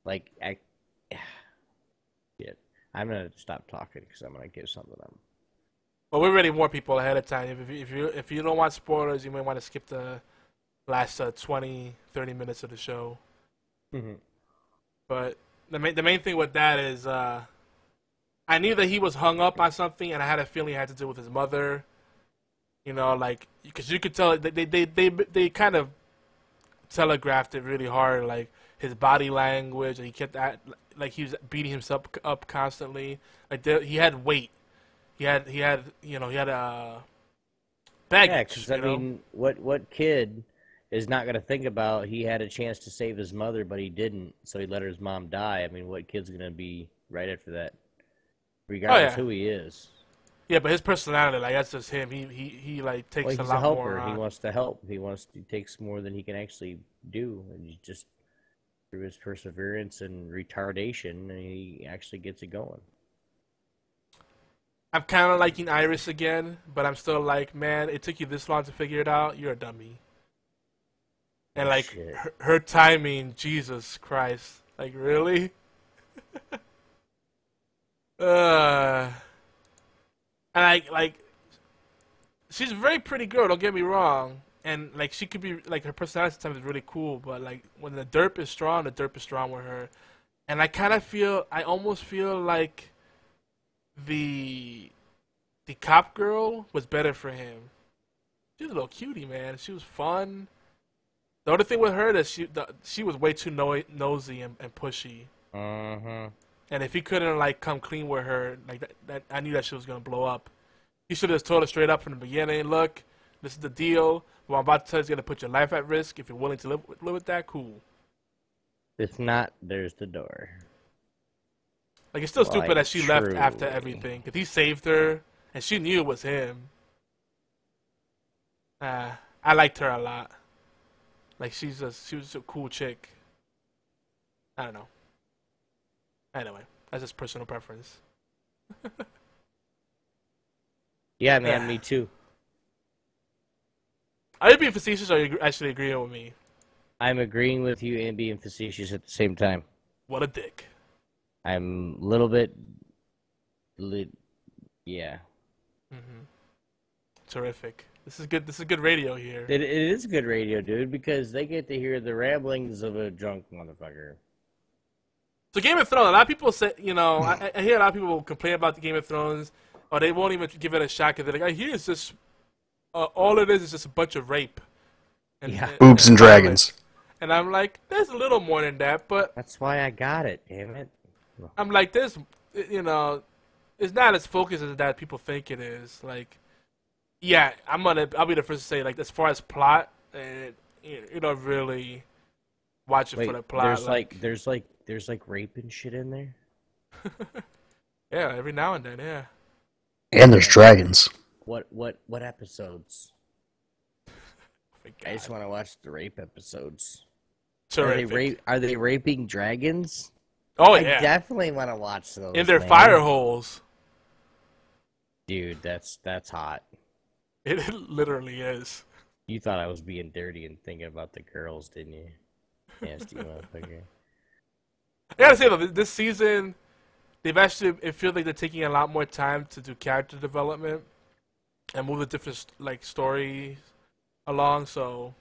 Like, shit. I'm gonna stop talking because I'm gonna give something up. Well, we're ready more people ahead of time. If you don't want spoilers, you may want to skip the last 20, 30 minutes of the show. Mm-hmm. But the main thing with that is I knew that he was hung up on something, and I had a feeling it had to do with his mother. You know, like, because you could tell they kind of telegraphed it really hard, like his body language, and he kept that, like he was beating himself up constantly. Like he had weight. He had baggage. Yeah, because I mean, what kid is not gonna think about he had a chance to save his mother, but he didn't, so he let his mom die. I mean, what kid's gonna be right after that, regardless who he is? Yeah, but his personality, like that's just him. He like takes he's a lot a helper. more. He wants to help. He takes more than he can actually do, and he just through his perseverance and retardation, he actually gets it going. I'm kind of liking Iris again, but I'm still like, man, it took you this long to figure it out. You're a dummy. And like her timing, Jesus Christ, like really? And like she's a very pretty girl. Don't get me wrong, and like she could be like her personality sometimes is really cool, but like when the derp is strong with her. And I almost feel like the cop girl was better for him. She was a little cutie, man. She was fun. The other thing with her is she was way too nosy and pushy. Uh-huh. And if he couldn't like come clean with her, like that I knew that she was gonna blow up. He should have just told her straight up from the beginning. Look, this is the deal. What I'm about to tell you is gonna put your life at risk. If you're willing to live with that, cool. If not, there's the door. Like it's still stupid that she left True. after everything. Cause he saved her, and she knew it was him. I liked her a lot. Like she was a cool chick. I don't know. Anyway, that's just personal preference. Yeah, man, me too. Are you being facetious, or are you actually agreeing with me? I'm agreeing with you and being facetious at the same time. What a dick. I'm a little bit... yeah. Mm-hmm. Terrific. This is good radio here. It is good radio, dude, because they get to hear the ramblings of a drunk motherfucker. So Game of Thrones, a lot of people say, you know, I hear a lot of people complain about the Game of Thrones, or they won't even give it a shot because they're like, I hear it's just, all it is just a bunch of rape. Boobs and dragons. And I'm like, there's a little more than that, but... That's why I got it, damn it. I'm like, this, you know, it's not as focused as that people think it is. Like, yeah, I'll be the first to say, like, as far as plot, you don't really watch it for the plot. There's rape and shit in there? Yeah, every now and then, yeah. And there's dragons. What episodes? I just want to watch the rape episodes. Terrific. Are they raping dragons? Oh, yeah. I definitely want to watch those. In their fire holes. Dude, that's hot. It literally is. You thought I was being dirty and thinking about the girls, didn't you? Nasty motherfucker. I gotta say, though, this season, it feels like they're taking a lot more time to do character development and move the different, like, stories along, so...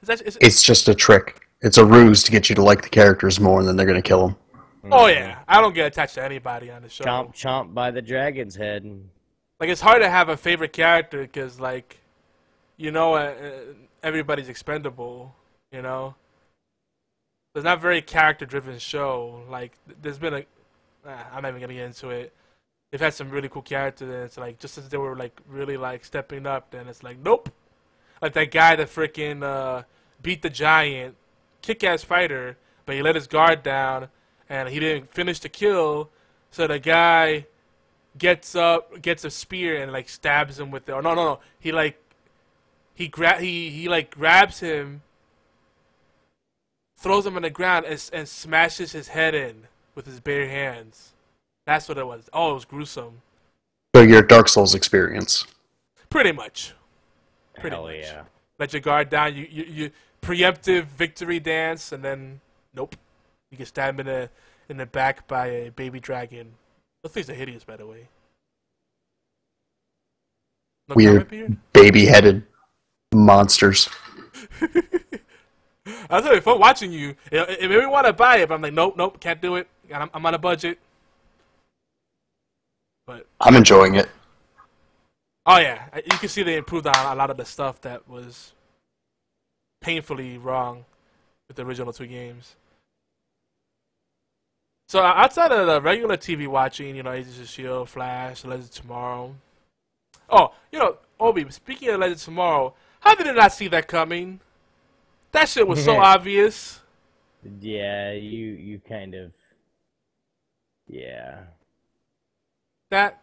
It's just a trick. It's a ruse to get you to like the characters more, and then they're going to kill them. Oh, yeah. I don't get attached to anybody on the show. Chomp, chomp by the dragon's head. Like, it's hard to have a favorite character because, like, you know, everybody's expendable, you know? It's not a very character-driven show. Like, there's been I'm not even going to get into it. they've had some really cool characters, and it's like just as they were like really like stepping up, then it's like nope. Like that guy that freaking beat the giant, kick-ass fighter, but he let his guard down, and he didn't finish the kill, so the guy gets up, gets a spear, and like stabs him with it. Oh no! He grabs him, throws him on the ground, and smashes his head in with his bare hands. That's what it was. Oh, it was gruesome. So your Dark Souls experience. Pretty much. Pretty Hell much. yeah. Let your guard down. You preemptive victory dance, and then nope. You get stabbed in the back by a baby dragon. Those things are hideous, by the way. No comment, Beard? Weird baby-headed monsters. I was having fun watching you. It made me want to buy it, but I'm like, nope, can't do it. I'm on a budget. But I'm enjoying it. oh yeah, you can see they improved on a lot of the stuff that was painfully wrong with the original two games. So outside of the regular TV watching, Agents of Shield, Flash, Legends of Tomorrow. Oh, Obi, speaking of Legends of Tomorrow, how did I not see that coming? That shit was so obvious. Yeah, you kind of. Yeah. That,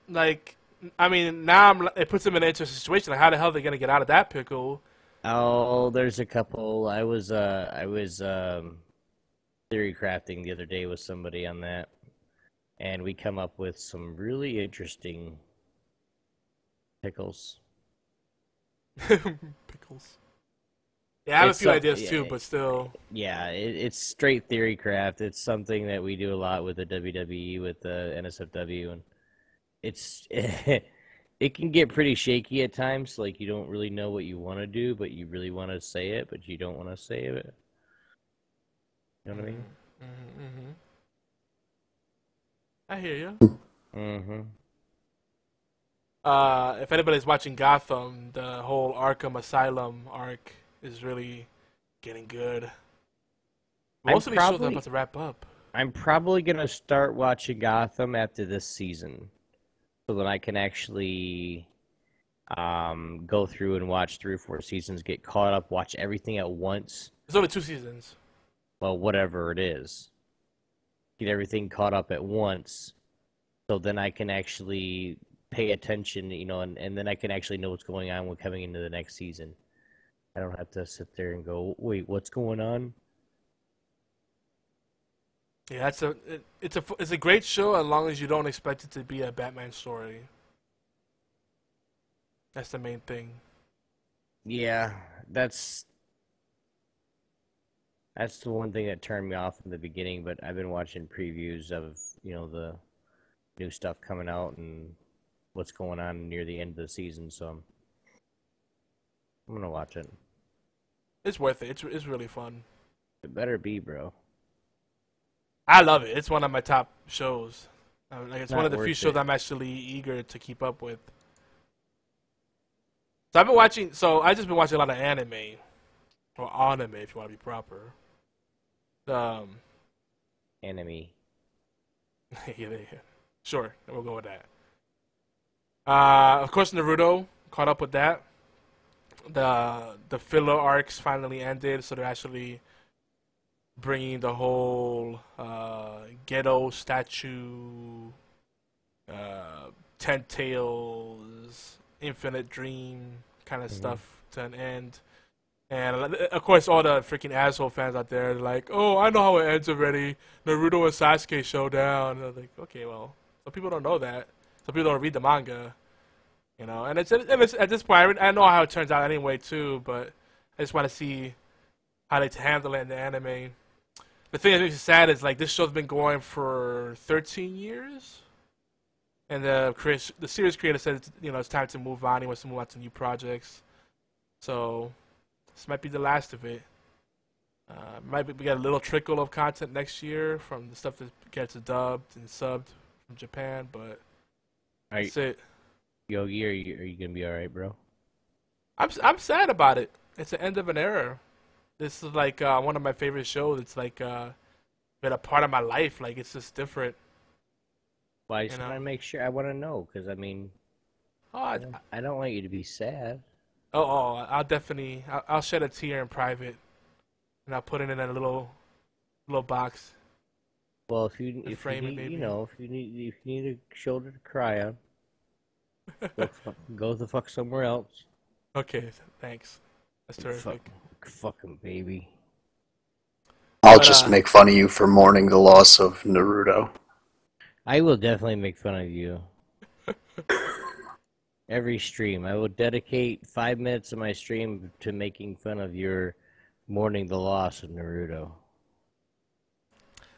like, I mean, now it puts them in an interesting situation. Like, how the hell are they gonna get out of that pickle? Oh, there's a couple. I was theory crafting the other day with somebody on that, and we come up with some really interesting pickles. Pickles. Yeah, I have It's a few some- ideas yeah, too, but still. Yeah, it's straight theory craft. It's something that we do a lot with the WWE, with the NSFW, and it's it can get pretty shaky at times. Like you don't really know what you want to do, but you really want to say it, but you don't want to say it. You know what I mean? Mm-hmm. I hear you. Mm-hmm. If anybody's watching Gotham, the whole Arkham Asylum arc is really getting good. Most of these shows are about to wrap up. I'm probably gonna start watching Gotham after this season, so that I can actually go through and watch 3 or 4 seasons, get caught up, watch everything at once. There's only 2 seasons. Well, whatever it is, get everything caught up at once, so then I can actually pay attention, and then I can actually know what's going on when coming into the next season. I don't have to sit there and go, wait, what's going on? Yeah, it's a great show as long as you don't expect it to be a Batman story. That's the main thing. Yeah, that's the one thing that turned me off in the beginning, but I've been watching previews of, the new stuff coming out and what's going on near the end of the season, so I'm gonna watch it. It's worth it. It's really fun. It better be, bro. I love it. It's one of my top shows. It's one Not of the few worth shows it. I'm actually eager to keep up with. So I've been watching. So I just been watching a lot of anime, or anime, if you want to be proper. Enemy. Yeah. Sure, we'll go with that. Of course, Naruto. Caught up with that. The filler arcs finally ended, so they're actually bringing the whole ghetto statue, Ten Tails, Infinite Dream kind of stuff to an end. And of course, all the freaking asshole fans out there are like, "Oh, I know how it ends already. Naruto and Sasuke showdown." And I'm like, okay, well, some people don't know that. Some people don't read the manga, And it's at this point, I know how it turns out anyway too. But I just want to see how they handle it in the anime. The thing that makes me sad is like this show's been going for 13 years, and the series creator said it's time to move on. He wants to move on to new projects. So this might be the last of it. We get a little trickle of content next year from the stuff that gets dubbed and subbed from Japan, but that's it. Yogi, are you gonna be all right, bro? I'm sad about it. It's the end of an era. This is like one of my favorite shows. It's like been a part of my life. Like it's just different. Why should I make sure? I want to know because I mean, I don't want you to be sad. I'll definitely. I'll shed a tear in private, and I'll put it in a little box. Well, if you need, if you need a shoulder to cry on, go the fuck somewhere else. Okay, thanks. That's terrific. Fucking baby. I'll just make fun of you for mourning the loss of Naruto. I will definitely make fun of you. Every stream, I will dedicate 5 minutes of my stream to making fun of your mourning the loss of Naruto.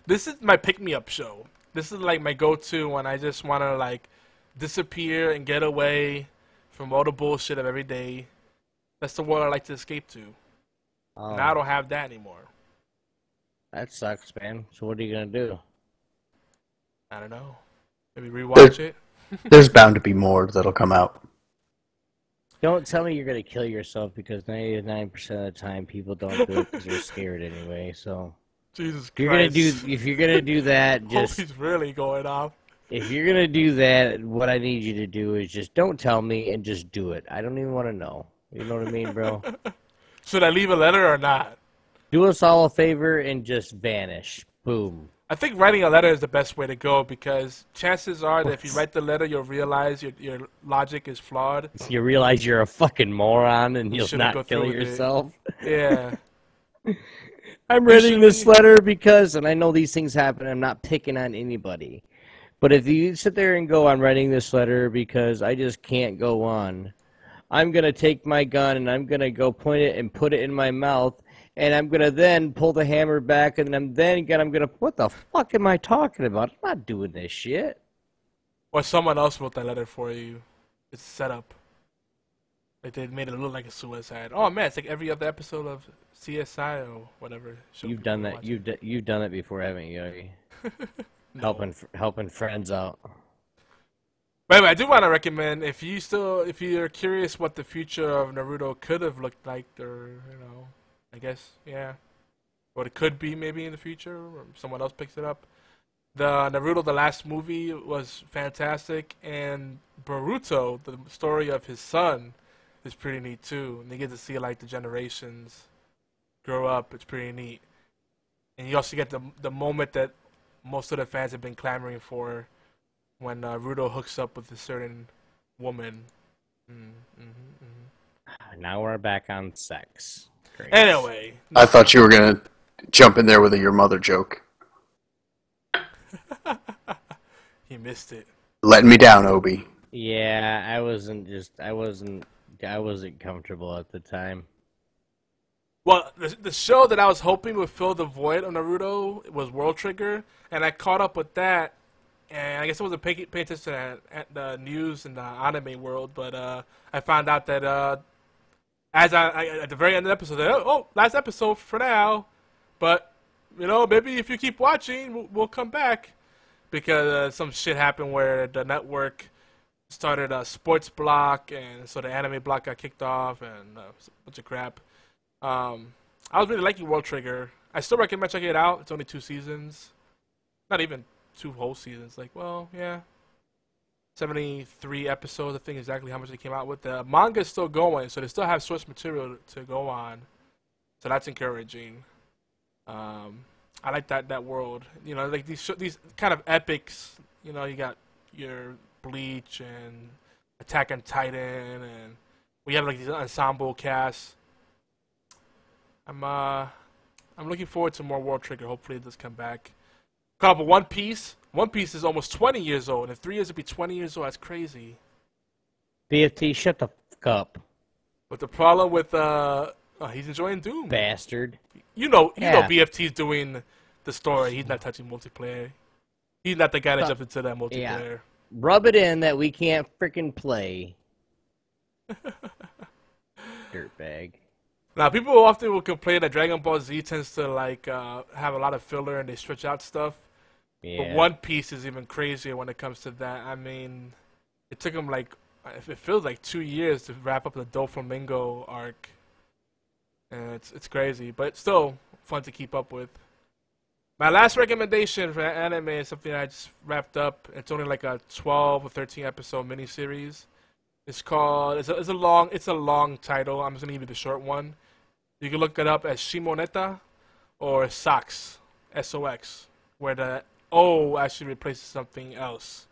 This is my pick-me-up show. This is like my go-to when I just want to like disappear and get away from all the bullshit of every day. That's the world I like to escape to. Now I don't have that anymore. That sucks, man. So what are you gonna do? I don't know. Maybe rewatch it. There's bound to be more that'll come out. Don't tell me you're gonna kill yourself because 99% of the time people don't do it because they're scared anyway. So Jesus Christ. Christ. If you're gonna do that, just he's really going off. If you're gonna do that, what I need you to do is just don't tell me and just do it. I don't even want to know. You know what I mean, bro? Should I leave a letter or not? Do us all a favor and just vanish. Boom. I think writing a letter is the best way to go because chances are that if you write the letter, you'll realize your logic is flawed. You realize you're a fucking moron and you'll not kill yourself. Yeah. I'm writing this letter because, and I know these things happen, I'm not picking on anybody. But if you sit there and go, I'm writing this letter because I just can't go on, I'm going to take my gun and I'm going to go point it and put it in my mouth. And I'm going to then pull the hammer back, and I'm going to, what the fuck am I talking about? I'm not doing this shit. Or someone else wrote that letter for you. It's set up. Like they made it look like a suicide. Oh man, it's like every other episode of CSI or whatever. You've done that. You've done it before, haven't you, Yogi? No. Helping friends out. By the way, I do want to recommend if you're curious what the future of Naruto could have looked like, or I guess, yeah. What it could be maybe in the future, or someone else picks it up. The Naruto, the last movie, was fantastic, and Boruto, the story of his son, is pretty neat too. And you get to see like the generations grow up. It's pretty neat. And you also get the moment that most of the fans have been clamoring for when Naruto hooks up with a certain woman. Now we're back on sex. Great. Anyway. I thought you were going to jump in there with a your mother joke. He missed it. Letting me down, Obi. Yeah, I wasn't comfortable at the time. Well, the show that I was hoping would fill the void of Naruto was World Trigger, and I caught up with that, and I guess I wasn't paying attention at the news in the anime world, but I found out that as I at the very end of the episode, last episode for now, but maybe if you keep watching, we'll come back, because some shit happened where the network started a sports block, and so the anime block got kicked off, and a bunch of crap. I was really liking World Trigger. I still recommend checking it out. It's only 2 seasons, not even 2 whole seasons. 73 episodes. I think exactly how much they came out with. The manga is still going, so they still have source material to go on. So that's encouraging. I like that world. Like these kind of epics. You got your Bleach and Attack on Titan, and we have like these ensemble casts. I'm looking forward to more World Trigger. Hopefully it does come back. Caught up with One Piece. One Piece is almost 20 years old. In 3 years it'll be 20 years old. That's crazy. BFT, shut the fuck up. But the problem with he's enjoying Doom. Bastard. You know BFT's doing the story. He's not touching multiplayer. He's not the guy that jumps into that multiplayer. Yeah. Rub it in that we can't freaking play. Dirtbag. Now, people often will complain that Dragon Ball Z tends to have a lot of filler and they stretch out stuff. Yeah. But One Piece is even crazier when it comes to that. I mean, it took them it feels like 2 years to wrap up the Doflamingo arc. And it's crazy, but it's still fun to keep up with. My last recommendation for anime is something I just wrapped up. It's only like a 12 or 13 episode miniseries. It's called. It's a long title. I'm just gonna give you the short one. You can look it up as Shimoneta or Sox, SOX, where the O actually replaces something else.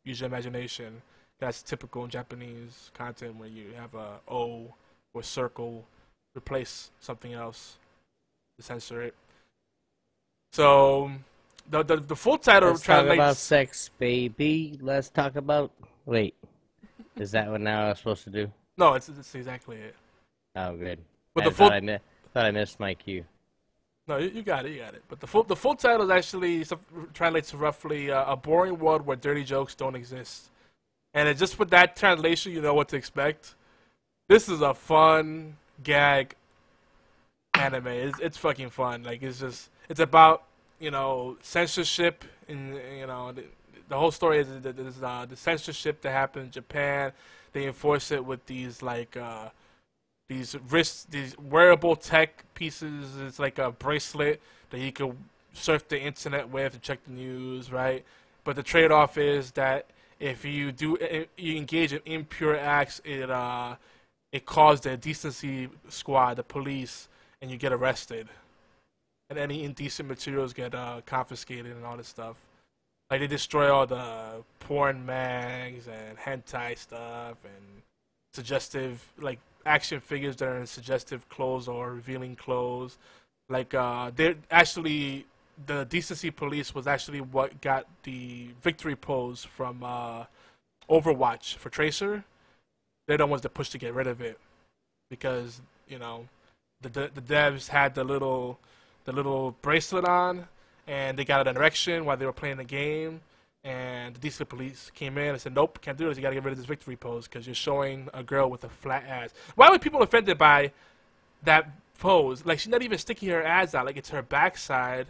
Use your imagination. That's typical Japanese content where you have a O or circle replace something else to censor it. So the full title Let's talk translates. about sex, baby. Let's talk about. Wait, is that what now I'm supposed to do? No, it's exactly it. Oh, good. But I the full thought I missed my cue. No, you got it, you got it. But the full title is actually translates to roughly a boring world where dirty jokes don't exist. And it just with that translation, you know what to expect. This is a fun gag anime. It's fucking fun. Like it's about censorship and the whole story is the censorship that happened in Japan. They enforce it with these these wearable tech pieces. It's like a bracelet that you can surf the internet with and check the news, right? But the trade-off is that if you engage in impure acts, it calls the decency squad, the police, and you get arrested. And any indecent materials get confiscated and all this stuff. Like they destroy all the porn mags and hentai stuff and suggestive action figures that are in suggestive clothes or revealing clothes. They're actually the decency police was actually what got the victory pose from Overwatch for Tracer. They're the ones that pushed to get rid of it because the devs had the little bracelet on and they got an erection while they were playing the game. And the decency police came in and said, nope, can't do this. You got to get rid of this victory pose because you're showing a girl with a flat ass. Why were people offended by that pose? Like, she's not even sticking her ass out. Like, it's her backside.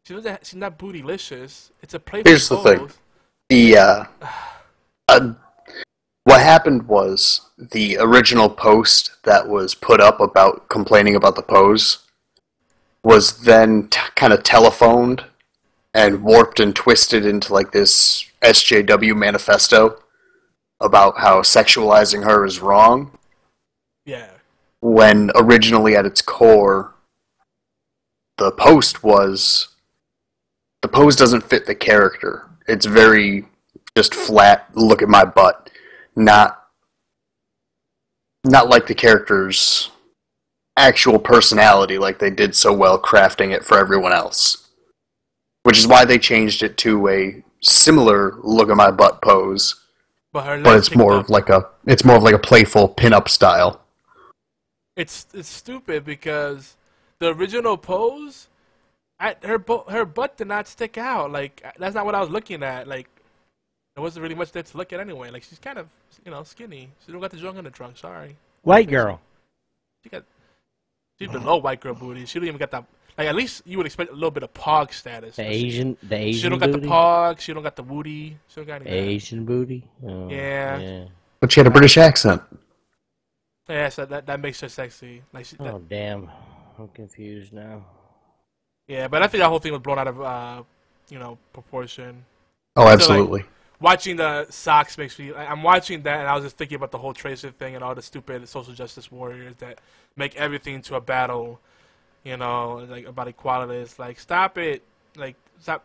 She's not bootylicious. It's a playful Here's the pose. thing. What happened was the original post that was put up about complaining about the pose was then kind of telephoned and warped and twisted into like this SJW manifesto about how sexualizing her is wrong. Yeah. When originally at its core, the pose doesn't fit the character. It's very just flat, look at my butt. Not like the character's actual personality like they did so well crafting it for everyone else. Which is why they changed it to a similar look at my butt pose. But it's more of like a playful pin-up style. It's stupid because the original pose, her butt did not stick out. Like, that's not what I was looking at. Like, there wasn't really much there to look at anyway. Like, she's kind of skinny. She don't got the junk in the trunk. Sorry. White girl. She's below white girl booty. She don't even got that. Like, at least you would expect a little bit of pog status. The Asian She don't got the pog. She don't got the woody. She don't got any Asian booty? Oh, yeah. But she had a British accent. Yeah, so that makes her sexy. Oh, damn. I'm confused now. Yeah, but I think that whole thing was blown out of, proportion. Oh, absolutely. Watching the socks makes me... I'm watching that, and I was just thinking about the whole Tracer thing and all the stupid social justice warriors that make everything into a battle, about equality. It's like, stop it. Like, stop.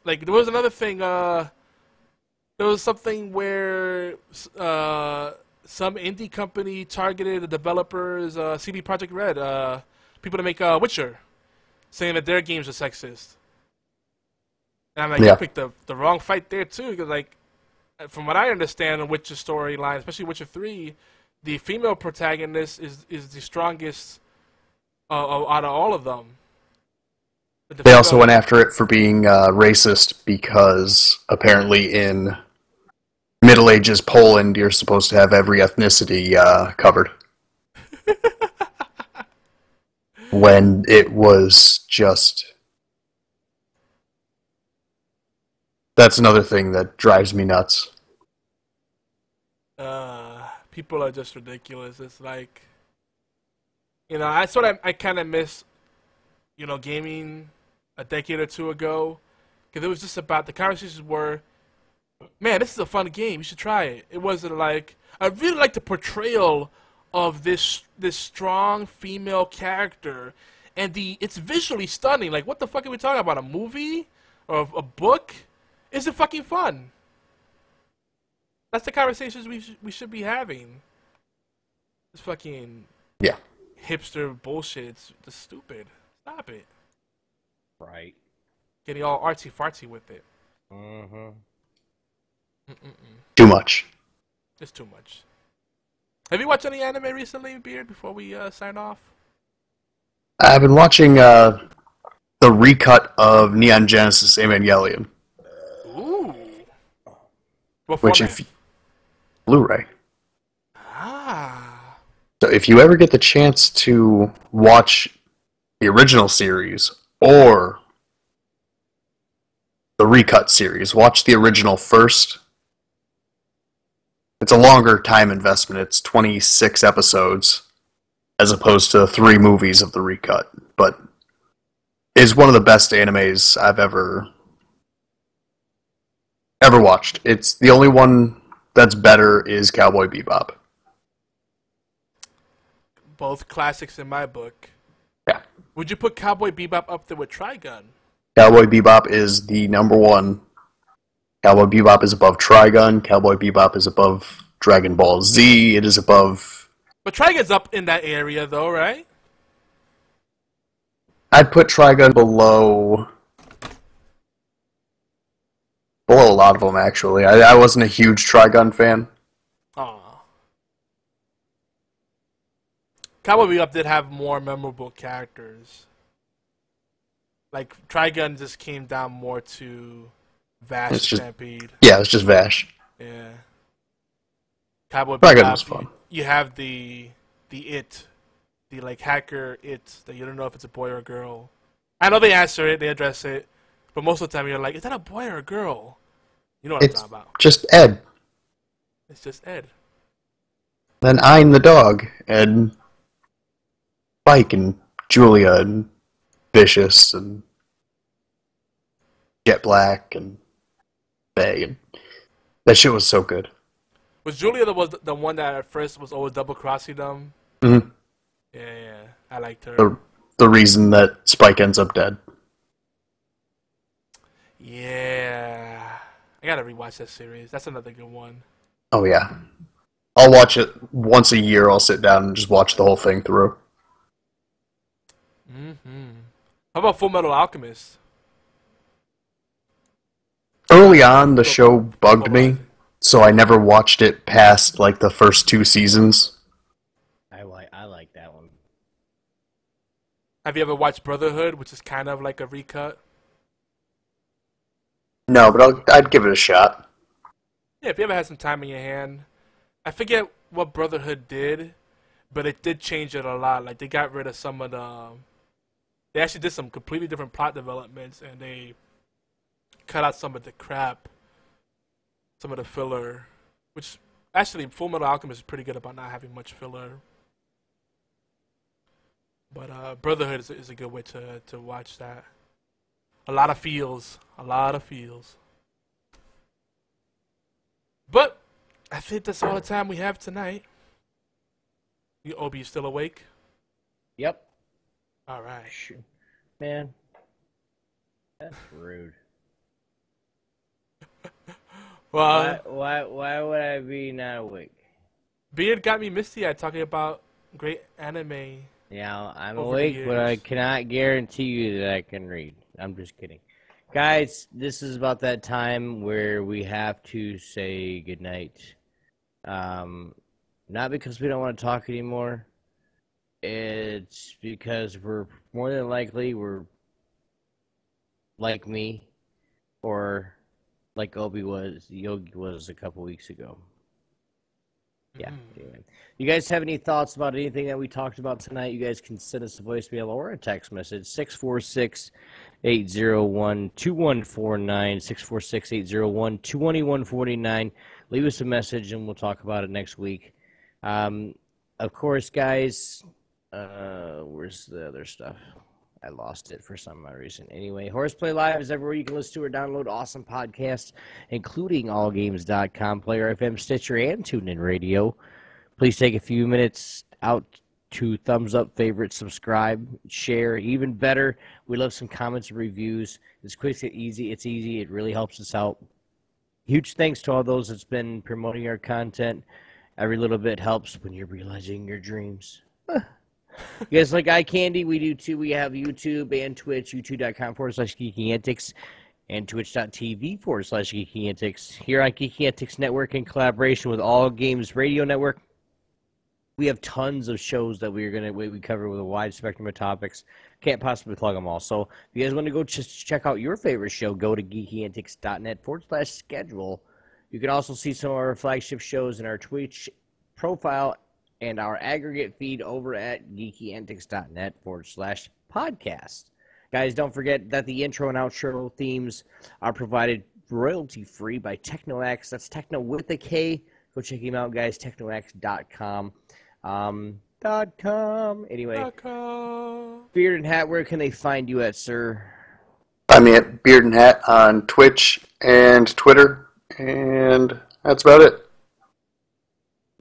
Like, there was another thing, there was something where some indie company targeted the developers, CD Projekt Red, people that make Witcher, saying that their games are sexist. And I'm like, you picked the wrong fight there, too, because, like, from what I understand in Witcher storyline, especially Witcher 3, the female protagonist is the strongest out of all of them. They also went after it for being racist because apparently in Middle Ages Poland, you're supposed to have every ethnicity covered. When it was just... That's another thing that drives me nuts. People are just ridiculous. It's like, I kind of miss, gaming a decade or two ago, because it was just about the conversations were, man, this is a fun game. You should try it. It wasn't like I really like the portrayal of this strong female character, and it's visually stunning. Like, what the fuck are we talking about? A movie or a book? Is it fucking fun? That's the conversations we should be having. This fucking hipster bullshit. It's just stupid. Stop it. Right. Getting all artsy fartsy with it. Mm-hmm. Too much. It's too much. Have you watched any anime recently, Beard, before we sign off? I've been watching the recut of Neon Genesis Evangelion. Ooh. What Which format? Blu-ray. Ah. So if you ever get the chance to watch the original series or the recut series, watch the original first. It's a longer time investment. It's 26 episodes as opposed to 3 movies of the recut, but is one of the best animes I've ever watched. It's the only one that's better is Cowboy Bebop. Both classics in my book. Yeah. Would you put Cowboy Bebop up there with Trigun? Cowboy Bebop is the number one. Cowboy Bebop is above Trigun. Cowboy Bebop is above Dragon Ball Z. It is above... But Trigun's up in that area, though, right? I'd put Trigun below a lot of them, actually. I wasn't a huge Trigun fan. Aw. Cowboy Bebop did have more memorable characters. Like, Trigun just came down more to Vash Stampede. Yeah, it's just Vash. Yeah. Cowboy Trigun Bebop, was fun. you have the like hacker it that you don't know if it's a boy or a girl. I know they answer it, they address it, but most of the time you're like, is that a boy or a girl? You know what I'm talking about. Just Ed. It's just Ed. Then I'm the dog, and Spike and Julia and Vicious and Jet Black and Faye, and that shit was so good. Was Julia the one that at first was always double crossing them? Mm-hmm. Yeah, I liked her. The reason that Spike ends up dead. Yeah, I gotta rewatch that series. That's another good one. Oh yeah, I'll watch it once a year. I'll sit down and just watch the whole thing through. How about Full Metal Alchemist? Early on, the show bugged me, so I never watched it past like the first 2 seasons. I like that one. Have you ever watched Brotherhood, which is kind of like a recut? No, but I'd give it a shot. Yeah, if you ever had some time in your hand. I forget what Brotherhood did, but it did change it a lot. Like, they got rid of some of the... They actually did some completely different plot developments, and they cut out some of the crap, some of the filler, which actually Full Metal Alchemist is pretty good about not having much filler. But Brotherhood is a good way to watch that. A lot of feels. But I think that's all the time we have tonight. Obi, you still awake? Yep. All right. Man, that's rude. Well, why would I be not awake? Beard got me misty-eyed talking about great anime. Yeah, I'm Over the awake, but I years. cannot guarantee you that I can read. I'm just kidding. Guys, this is about that time where we have to say goodnight. Not because we don't want to talk anymore. It's because we're more than likely we're like me or like Yogi was a couple weeks ago. Yeah. Anyway. You guys have any thoughts about anything that we talked about tonight? You guys can send us a voicemail or a text message, 646-801-2149, 646-801-2149. Leave us a message and we'll talk about it next week. Of course, guys, where's the other stuff? I lost it for some reason. Anyway, HorsePLAY Live is everywhere you can listen to or download awesome podcasts, including allgames.com, Player FM, Stitcher, and TuneIn Radio. Please take a few minutes out to thumbs up, favorite, subscribe, share. Even better, we love some comments and reviews. It's quick, it's easy. It really helps us out. Huge thanks to all those that's been promoting our content. Every little bit helps when you're realizing your dreams. You guys like eye candy? We do too. We have YouTube and Twitch, youtube.com/geekyantics and twitch.tv/geekyantics. Here on Geeky Antics Network in collaboration with All Games Radio Network, we have tons of shows that we cover with a wide spectrum of topics. Can't possibly plug them all. So if you guys want to go just check out your favorite show, go to geekyantics.net/schedule. You can also see some of our flagship shows in our Twitch profile and our aggregate feed over at geekyantics.net/podcast. Guys, don't forget that the intro and outro themes are provided royalty-free by TechnoX. That's Techno with a K. Go check him out, guys. TechnoX.com. Anyway, Beard and Hat, where can they find you at, sir? I'm at Beard and Hat on Twitch and Twitter, and that's about it.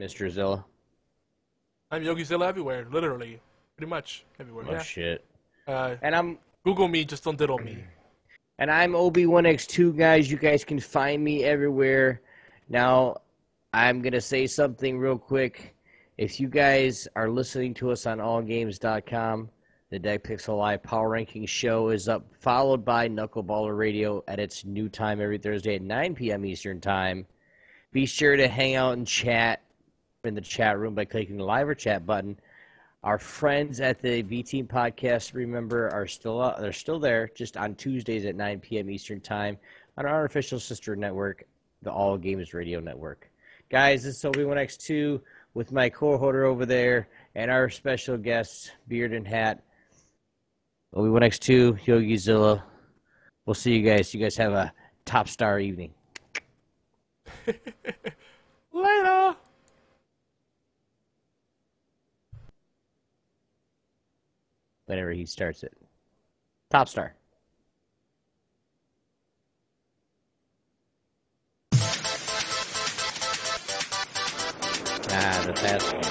Mr. Zilla. I'm Yogi Zilla everywhere, literally. Pretty much everywhere. Oh, shit. And I'm Google me, just don't diddle me. And I'm Obi1X2, guys. You guys can find me everywhere. Now, I'm going to say something real quick. If you guys are listening to us on allgames.com, the Deck Pixel Live Power Ranking show is up, followed by Knuckleballer Radio at its new time every Thursday at 9 p.m. Eastern Time. Be sure to hang out and chat in the chat room by clicking the live or chat button. Our friends at the B-Team Podcast, remember, are still they're still there, just on Tuesdays at 9 p.m. Eastern Time on our official sister network, the All Games Radio Network. Guys, this is Obi1X2 with my co-holder over there and our special guests, Beard and Hat. Obi1X2, Yogi Zilla. We'll see you guys. You guys have a top star evening. Later. Whenever he starts it. Top star. The fast one.